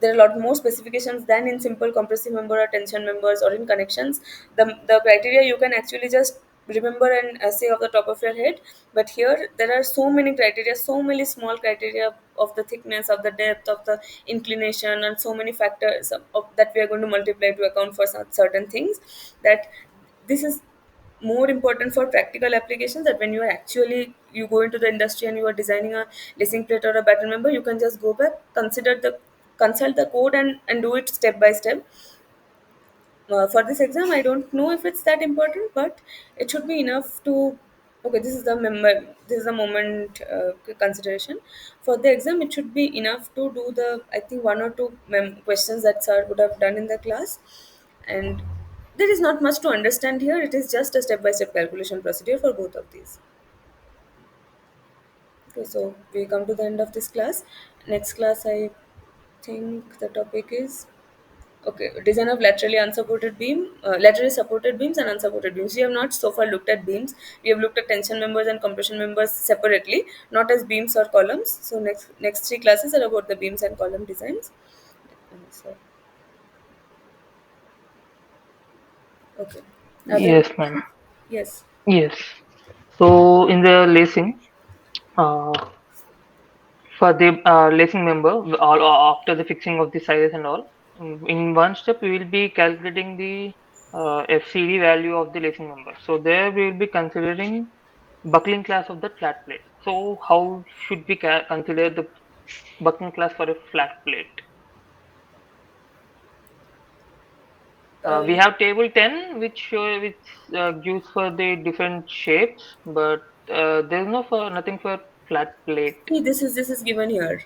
there are a lot more specifications than in simple compressive member or tension members or in connections. The criteria you can actually just remember and say off the top of your head, but here there are so many criteria, so many small criteria of the thickness, of the depth, of the inclination, and so many factors that we are going to multiply to account for certain things, that this is more important for practical applications, that when you are actually you go into the industry and you are designing a lacing plate or a batten member, you can just go back, consult the code, and do it step by step. For this exam, I don't know if it's that important, but it should be enough to. Okay, this is the this is the moment consideration. For the exam, it should be enough to do the, I think, one or two questions that sir would have done in the class, and there is not much to understand here. It is just a step by step calculation procedure for both of these. Okay, so we come to the end of this class. Next class, I think the topic is okay, design of laterally unsupported beam, laterally supported beams and unsupported beams. We have not so far looked at beams. We have looked at tension members and compression members separately, not as beams or columns. So next three classes are about the beams and column designs. So okay, are there any Yes, ma'am. questions? Yes. Yes. So in the lacing, uh, for the lacing member, after the fixing of the sizes and all, in one step we will be calculating the FCD value of the lacing member. So there we will be considering buckling class of the flat plate. So how should we consider the buckling class for a flat plate? We Um, have table 10 which gives for the different shapes, but there is no for nothing for flat plate. See, this is given here.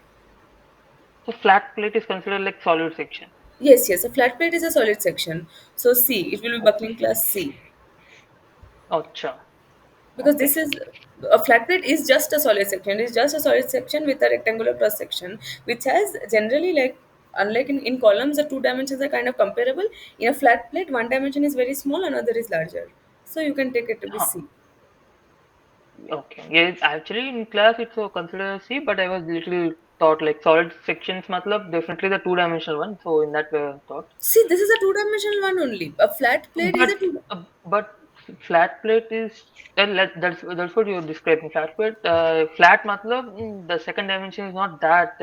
So flat plate is considered like solid section. Yes, yes. A flat plate is a solid section. So C, it will be buckling Okay. class C. Acha. Because Okay. this is a flat plate is just a solid section. It is just a solid section with a rectangular cross section, which has generally like unlike in columns, the two dimensions are kind of comparable. In a flat plate, one dimension is very small, another is larger. So you can take it to be Huh. C. Okay. Yeah, actually in class it's considered C, but I was little thought like solid sections matlab definitely the two-dimensional one. So in that way I thought. See, this is a two-dimensional one only. A flat plate is But a two. but flat plate is that's what you're describing. Flat plate, flat matlab the second dimension is not that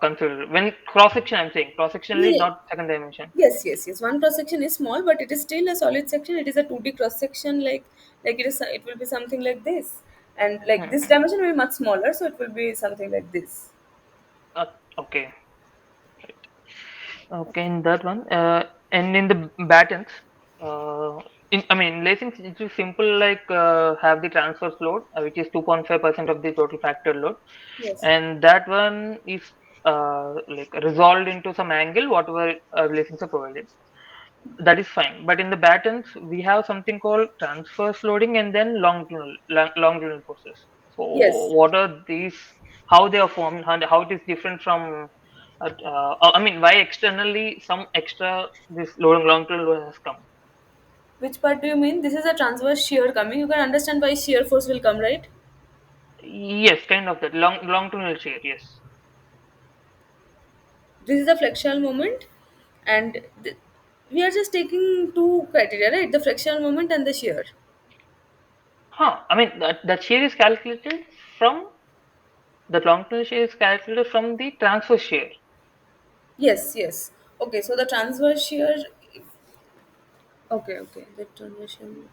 considered. When cross section, I'm saying cross sectionally Yeah. not second dimension. Yes, yes, yes. One cross section is small, but it is still a solid section. It is a 2D cross section, like it is. It will be something like this, and like this Hmm. dimension will be much smaller, so it will be something like this. Uh, okay. Okay, in that one, and in the battens, I mean, lacing it is simple like have the transverse load, which is 2.5% of the total factor load, Yes. and that one is like resolved into some angle, whatever lacings are provided. That is fine. But in the battens, we have something called transverse loading and then longitudinal forces. So, Yes. what are these? How they are formed? How it is different from? I mean, why externally some extra this longitudinal load has come? Which part do you mean? This is a transverse shear coming. You can understand why shear force will come, right? Yes, kind of that longitudinal shear. Yes. This is a flexural moment, and we are just taking two criteria, right? The flexural moment and the shear. Huh. I mean that shear is calculated from the longitudinal shear is calculated from the transverse shear. Yes, yes. Okay, so the transverse shear. Okay, okay. The transition.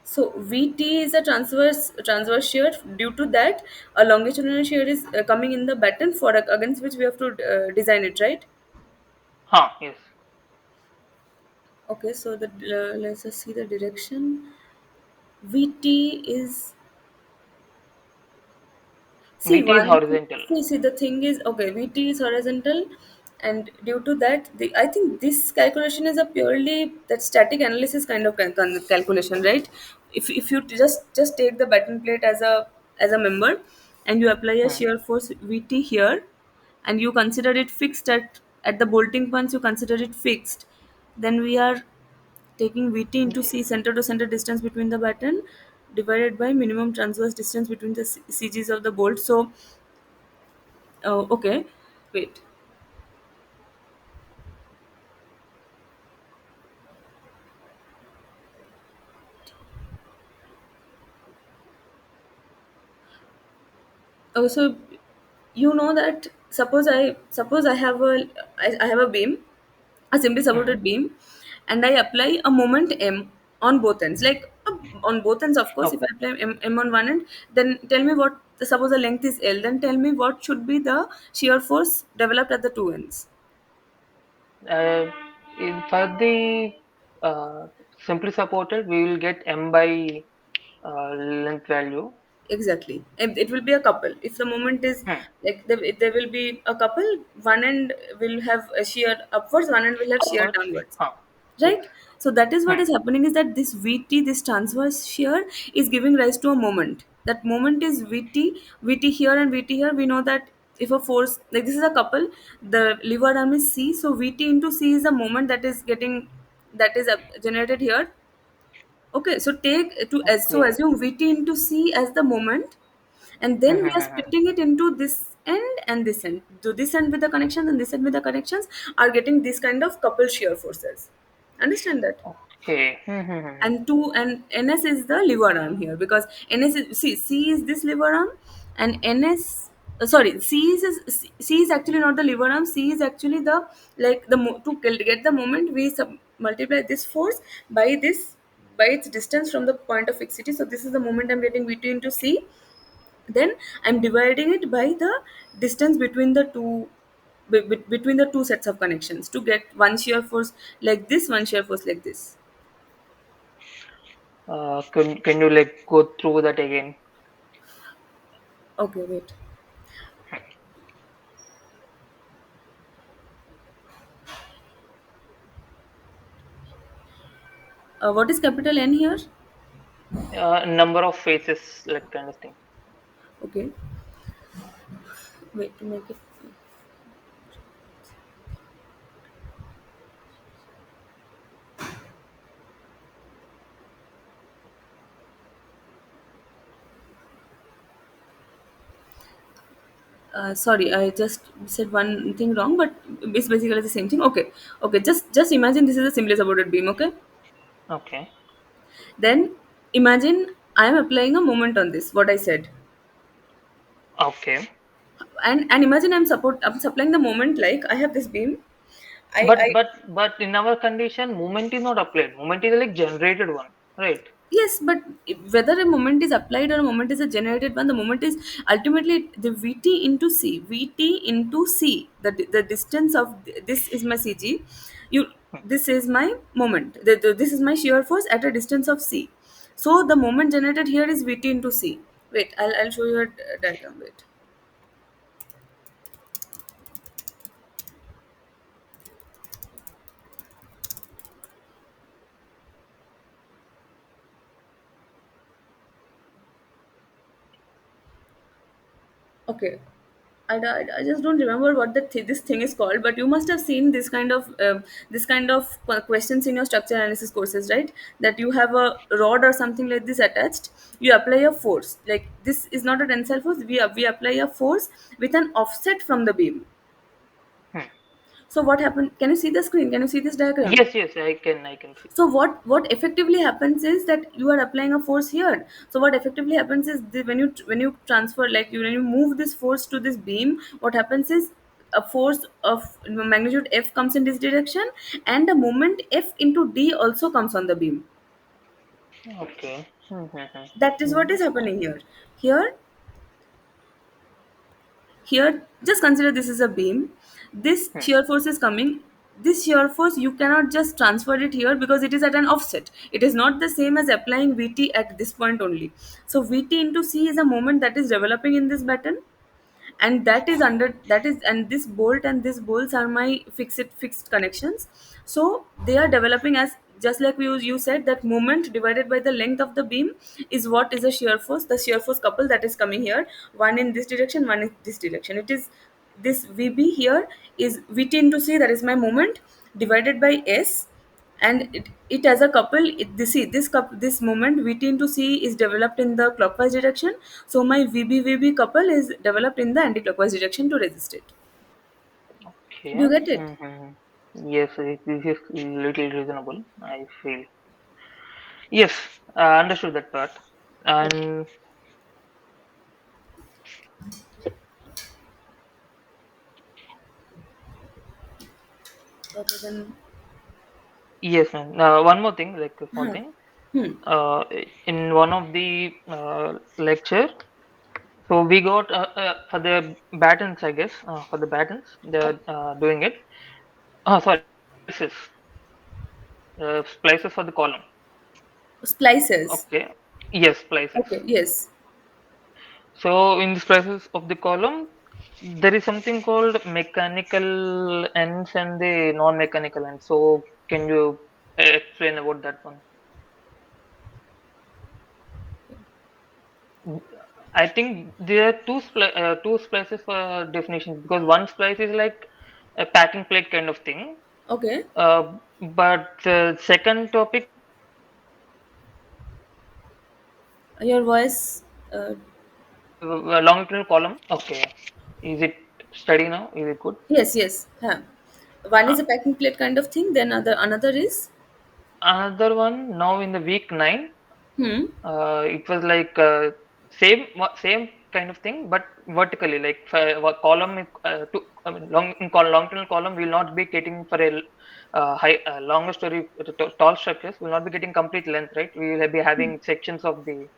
So VT is a transverse shear. Due to that, a longitudinal shear is coming in the batten for against which we have to design it, right? Huh. Yes. Okay, so the let's just see the direction. VT is see VT is one. horizontal. See the thing is okay. VT is horizontal, and due to that, I think this calculation is a purely that static analysis kind of calculation, right? If you just take the batten plate as a member, and you apply a Hmm. shear force VT here, and you consider it fixed at the bolting points, you consider it fixed, then we are taking VT into C center to center distance between the batten divided by minimum transverse distance between the CGs of the bolt. So, okay, wait. Oh, so you know that suppose I have I have a beam, a simply Hmm. supported beam, and I apply a moment M on both ends. Like on both ends, of course. If I apply M on one end, then tell me what. Suppose the length is L, then tell me what should be the shear force developed at the two ends. Uh, for the uh, simply supported, we will get m by length value. exactly. And it will be a couple. If the moment is Hmm. like there will be a couple, one end will have a shear upwards, one end will have shear Upwards. downwards, Huh. Yes. right? So that is what Hmm. is happening, is that this vt, this transverse shear, is giving rise to a moment. That moment is vt here and vt here. We know that if a force, like this is a couple, the lever arm is c, so vt into c is the moment that is getting, that is generated here. Okay, so take to as so Okay. assume vt into c as the moment, and Hmm, then we hmm, are hmm, hmm. splitting it into this end and this end. So this end with the connections and this end with the connections are getting this kind of couple shear forces. Understand that? Okay. Hmm, hmm, hmm, hmm. And 2 and ns is the lever arm here, because ns is, see, c is this lever arm, and ns sorry, c is actually not the lever arm. C is actually the, like the to get the moment, we multiply this force by this, by its distance from the point of fixity. So this is the moment I'm getting v2 into c. Then I'm dividing it by the distance between the two, between the two sets of connections, to get one shear force like this, one shear force like this. Can you like go through that again? Okay, wait. What is capital N here? Number of faces, like kind of thing. Okay, wait to make it. Sorry, I just said one thing wrong, but it's basically the same thing. Okay, okay. Just imagine this is a simply supported beam. Okay, Okay. then imagine I am applying a moment on this. What I said, Okay. and imagine I'm supplying the moment, like I have this beam. I But in our condition, moment is not applied. Moment is like generated one, right? Yes, but whether a moment is applied or a moment is a generated one, the moment is ultimately the Vt into C. Vt into C. The distance of this is my Cg. You, Hmm. this is my moment. This is my shear force at a distance of C. So the moment generated here is Vt into C. Wait, I'll show you a diagram. Wait. Okay. I just don't remember what this thing is called, but you must have seen this kind of questions in your structure analysis courses, right? That you have a rod or something like this attached. You apply a force. Like this is not a tensile force. We apply a force with an offset from the beam. Hmm. So what happened? Can you see the screen? Can you see this diagram? Yes, yes, I can see. So what effectively happens is that you are applying a force here. So what effectively happens is when you transfer, like when you move this force to this beam, what happens is a force of magnitude f comes in this direction, and a moment f into d also comes on the beam. Okay. Hmm, hmm, That is hmm. what is happening here. Here here just consider this is a beam. This Hmm. shear force is coming. This shear force, you cannot just transfer it here because it is at an offset. It is not the same as applying vt at this point only. So vt into c is a moment that is developing in this button, and that is under, that is, and this bolt and this bolts are my fixed connections. So they are developing as, just like you said, that moment divided by the length of the beam is what is a shear force, the shear force couple that is coming here, one in this direction, one in this direction. It is this vb here is vt into c, that is my moment, divided by s, and it as a couple, this moment vt into c is developed in the clockwise direction. So my vb couple is developed in the anti-clockwise direction to resist it. Do Okay. you get it? Hmm, hmm, hmm. Yes, this is little reasonable, I feel. Yes, understood that part. And Okay, then. yes, man. One more thing, like a small Huh. thing. Hmm. Uh, in one of the lecture, so we got for the battens, I guess, for the battens, they're doing it. Oh, sorry, splices. Splices for the column. Splices. Okay. Yes, splices. Okay, yes. So in this process of the column, there is something called mechanical ends and the non-mechanical ends. So can you explain about that one? I think there are two splices for definition, because one splice is like a packing plate kind of thing. Okay. But the second topic, Your voice. Uh, longitudinal column. Okay, is it steady now? Is it good? yes, yes. Huh. One is Uh, a packing plate kind of thing. Then another is. Another one now in the week 9. Hmm. It was like same kind of thing, but vertically. Like for a column, I mean, longitudinal column will not be getting for a high longer story, tall structures will not be getting complete length, right? We will be having sections of the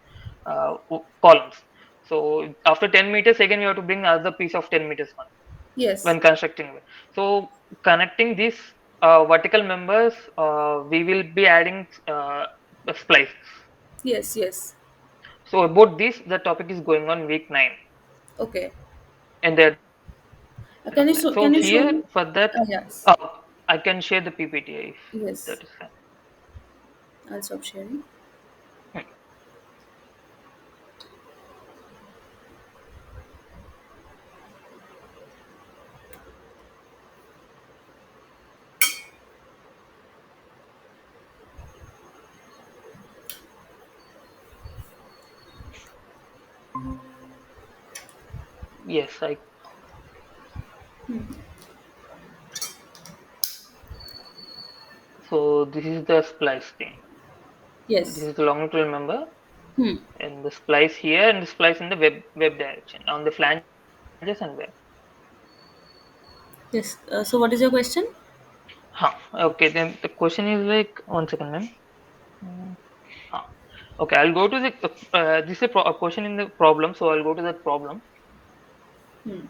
columns. So after 10 meters, again, you have to bring another piece of 10 meters one Yes. when constructing. So connecting these vertical members, we will be adding splices. Yes. Yes. So about this, the topic is going on week 9, Okay. and there. Can you So show here me? for that, Yes. I can share the PPT if Yes. that is fine. I'll stop sharing. Hmm. Yes, I. So this is the splice thing. This Yes. is the longitudinal member, Hmm. and the splice here, and the splice in the web direction on the flanges and web. Yes. So, what is your question? Huh. Okay, then the question is like, one second, ma'am. Hmm. Huh. Okay, I'll go to the this is a question in the problem, so I'll go to that problem. Hmm.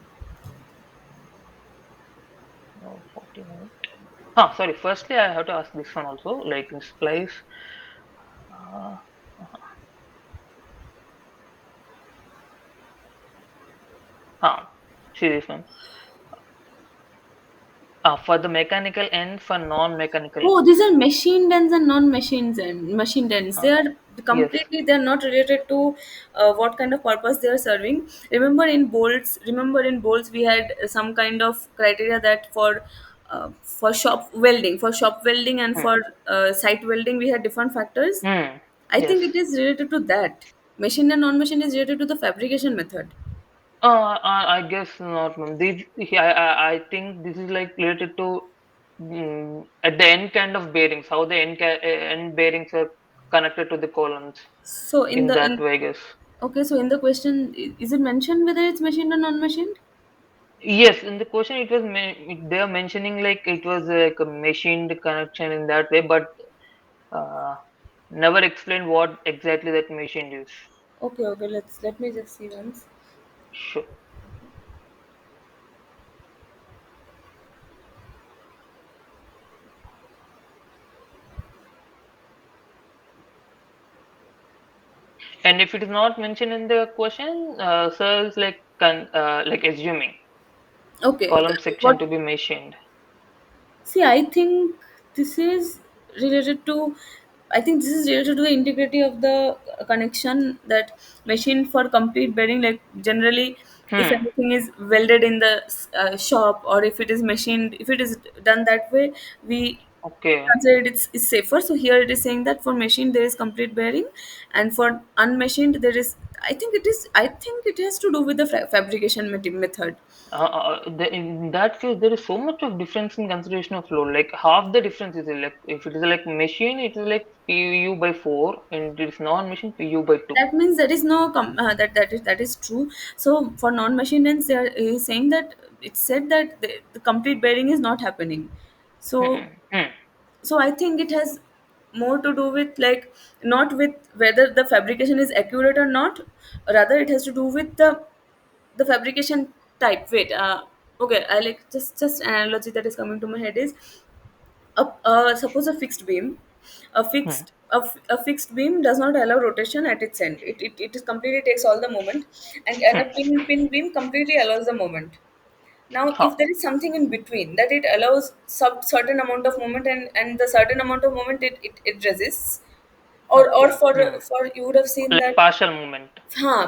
Oh, 49. Ah, sorry. Firstly, I have to ask this one also. Like in splice. Uh, See this one. For the mechanical and for non-mechanical Oh, ends. these are machine ends and non-machines and machine ends. They Uh, are yes. completely. They are not related to what kind of purpose they are serving. Remember in bolts, we had some kind of criteria that for shop welding and Hmm. for site welding, we had different factors. Hmm. I Yes. think it is related to that. Machine and non-machine is related to the fabrication method. I guess not, ma'am. I think this is like related to at the end kind of bearings, how the end bearings are connected to the columns So in in the that in way, I guess. okay, so in the question, is it mentioned whether it's machined or non-machined? Yes, in the question it was they are mentioning like it was like a machined connection in that way, but uh, never explained what exactly that machined is. Okay, okay. Let me just see once. Sure. And if it is not mentioned in the question, sir is like assuming Okay, column section what? to be machined. See, I think this is related to. I think this is related to the integrity of the connection that machine for complete bearing. Like generally, if Hmm. anything is welded in the shop, or if it is machined, if it is done that way, we Okay. consider it's safer. So here it is saying that for machine there is complete bearing, and for unmachined there is. I think it is. I think it has to do with the fabrication method. In that case, there is so much of difference in consideration of load. Like half the difference is like if it is like machine, it is like PU by 4, and it is non-machine PU by 2. That means there is no that is true. So for non-machine ends, they are saying that it's said that the complete bearing is not happening. So Hmm. Hmm. so I think it has more to do with like not with whether the fabrication is accurate or not. Rather, it has to do with the fabrication type. Wait, okay, I like just an analogy that is coming to my head is suppose a fixed beam, a Hmm. fixed a fixed beam does not allow rotation at its end. It is completely takes all the moment, and a pin beam completely allows the moment. Now, Huh. if there is something in between that it allows certain amount of moment, and the certain amount of moment it resists, or Okay. for you would have seen Like that. partial movement.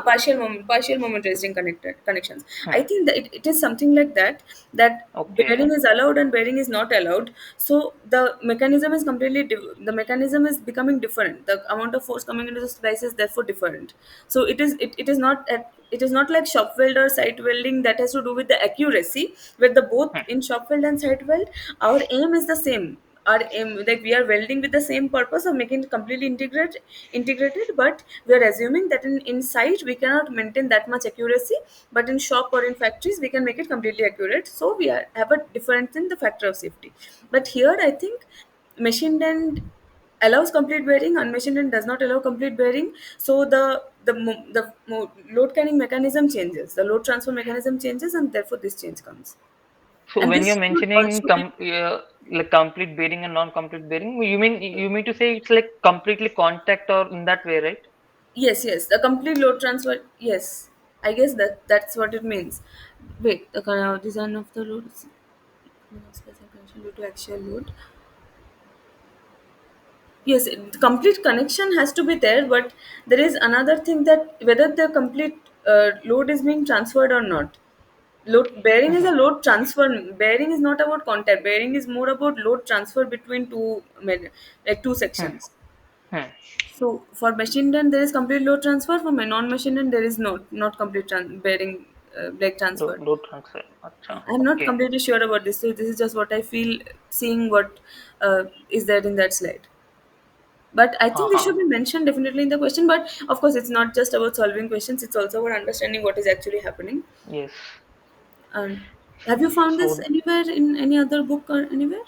Partial moment resisting connections. I Hmm. think that it is something like that, that Okay. bearing is allowed and bearing is not allowed. So the mechanism is the mechanism is becoming different. The amount of force coming into the splice is therefore different. So it is not it is not like shop weld or site welding that has to do with the accuracy, where the both Hmm. in shop weld and site weld, our aim is the same. Our aim, like we are welding with the same purpose of making it completely integrated, but we are assuming that in site we cannot maintain that much accuracy, but in shop or in factories we can make it completely accurate. So have a difference in the factor of safety. But here I think machined end allows complete bearing, unmachined end does not allow complete bearing. So load carrying mechanism changes, the load transfer mechanism changes, and therefore this change comes. So And when you're this should mentioning also be. like complete bearing and non-complete bearing, you mean to say it's like completely contact or in that way, right? Yes, yes, the complete load transfer. Yes, I guess that's what it means. Wait, the kind of design of the load is specific connection due to axial load. Yes, the complete connection has to be there, but there is another thing, that whether the complete load is being transferred or not. Load bearing is a Mhm. load transfer. Bearing is not about contact. Bearing is more about load transfer between like two Hmm. sections. Hmm. So for machine then there is complete load transfer. For my non-machine then there is not complete bearing like transfer. Load transfer. Acha. I'm not Okay. completely sure about this. So this is just what I feel seeing what is there in that slide. But I think this Uh-huh. should be mentioned definitely in the question. But of course, it's not just about solving questions. It's also about understanding what is actually happening. Yes. And have you found this So anywhere in any other book or anywhere?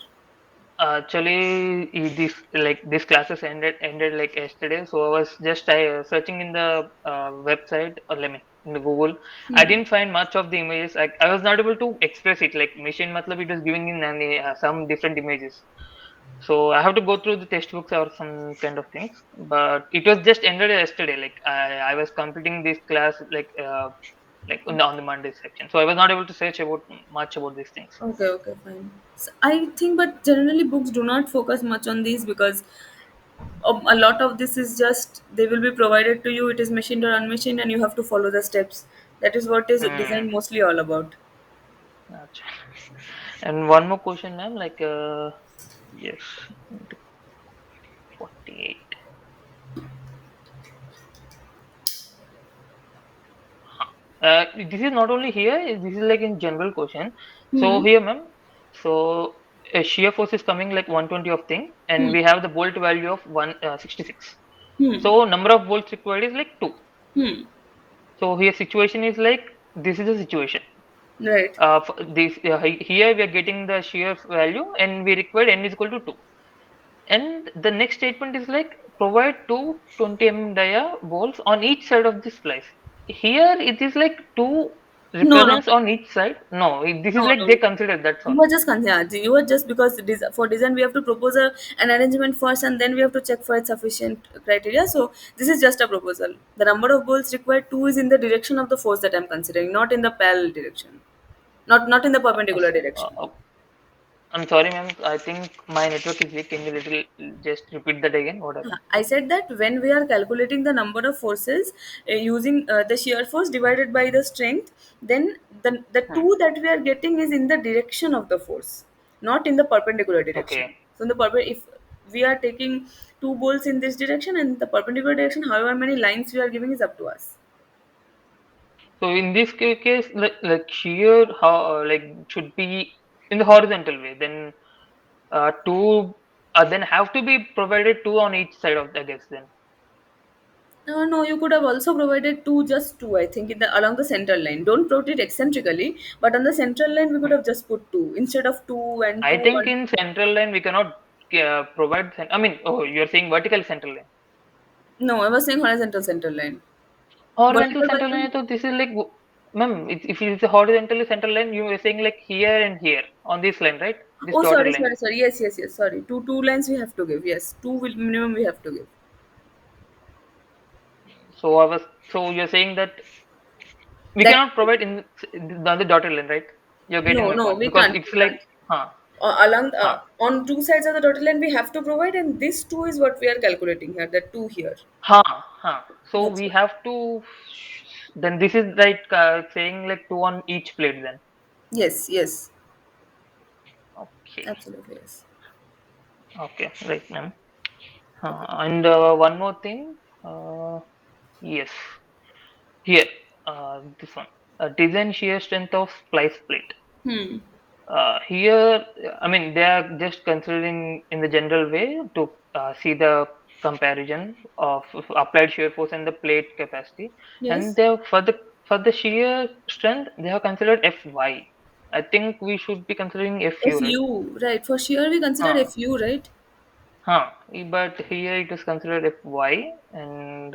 actually, this classes ended like yesterday. So I was just searching in the website, or let me in the Google. I Hmm. didn't find much of the images. I was not able to express it. Like machine, matlab it was giving in some different images. So I have to go through the textbooks or some kind of things. But it was just ended yesterday. Like I was completing this class like on the Monday section. So I was not able to search about much about these things. Okay, okay, fine. So I think, but generally books do not focus much on these because a lot of this is just they will be provided to you. It is machined or unmachined, and you have to follow the steps. That is what is Hmm. design mostly all about. Gotcha. And one more question, ma'am. Like, yes, 48. This is not only here. This is like in general question. So Hmm. here, ma'am. So a shear force is coming like 120 of thing, and Hmm. we have the bolt value of 166. Hmm. So number of bolts required is like two. Hmm. So here situation is like this is the situation. Right. Here we are getting the shear value, and we require n is equal to two. And the next statement is like provide two 20 dia balls on each side of the splice. Here it is like two No, no, represents on each side. No, this is no, like no. they consider that's You all. were just yeah, you were just because for design we have to propose an arrangement first, and then we have to check for its sufficient criteria. So this is just a proposal. The number of balls required two is in the direction of the force that I'm considering, not in the parallel direction, not in the Uh, perpendicular uh, direction. uh, I'm sorry, ma'am. I think my network is weak. Can you little just repeat that again? What happened? I said that when we are calculating the number of forces using the shear force divided by the strength, then the Hmm. two that we are getting is in the direction of the force, not in the perpendicular Okay. direction. So in the if we are taking two bolts in this direction and the perpendicular direction, however many lines we are giving is up to us. So in this case, like shear, how like should be in the horizontal way. Then two then have to be provided two on each side of the guess. Then No, you could have also provided two, just two, I think, along the central line. Don't put it eccentrically, but on the central line, we could hmm. have just put two instead of two and I two. think And in central line we cannot provide. I mean, oh, you're saying vertical central line. no, I was saying horizontal central line. Horizontal Vertical central vertical. line. So this is like, ma'am, if it's a horizontally central line, you were saying like here and here on this line, right? this Oh, dotted sorry, line. sorry, sorry. Yes, yes, yes. Sorry. Two lines we have to give. Yes, two will minimum we have to give. So I was so you're saying that we That cannot provide in the dotted line, right? You're getting no, my no, point we because can't. it's We like, can't. huh, Along huh, on two sides of the dotted line we have to provide, and this two is what we are calculating here. That two here. huh, huh. So That's we what. have to. Then this is like saying like two on each plate. Then Yes, yes, okay, absolutely yes. okay, right, ma'am. Okay. And one more thing. Yes, here, this one. Design shear strength of splice plate. Hmm. Here, I mean, they are just considering in the general way to see the comparison of applied shear force and the plate capacity, and Yes. they for the shear strength they have considered Fy. I think we should be considering Fu, right? FU, right? For sure, we consider Huh, FU, right? huh. But here it is considered Fy, and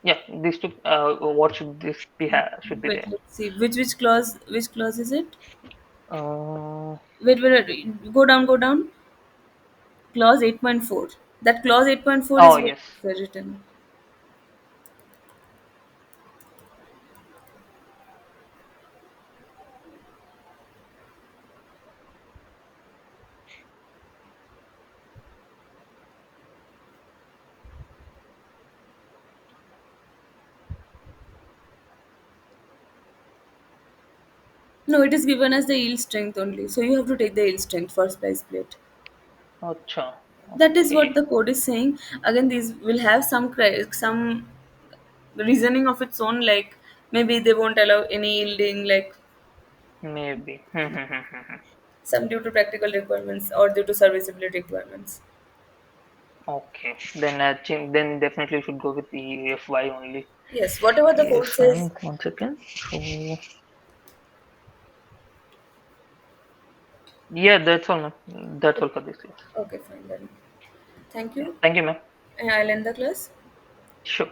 yeah, these two. What should this be? Should be Wait, there. let's see. Which clause? Which clause is it? Uh, Wait. Go down. Go down. Clause 8.4. That clause 8.4 oh is what yes. we're written. No, it is given as the yield strength only. So you have to take the yield strength for splice plate. Acha. That is what Okay. the code is saying. Again, these will have some reasoning of its own. Like maybe they won't allow any yielding, like Maybe. some due to practical requirements or due to serviceability requirements. Okay, then I think then definitely should go with the FY only. Yes, whatever the Okay, code says. fine. One second. So yeah, that's all, ma'am. That's all for this class. Okay, fine then. Thank Yeah, you. thank you, ma'am. And I'll end the class. Sure.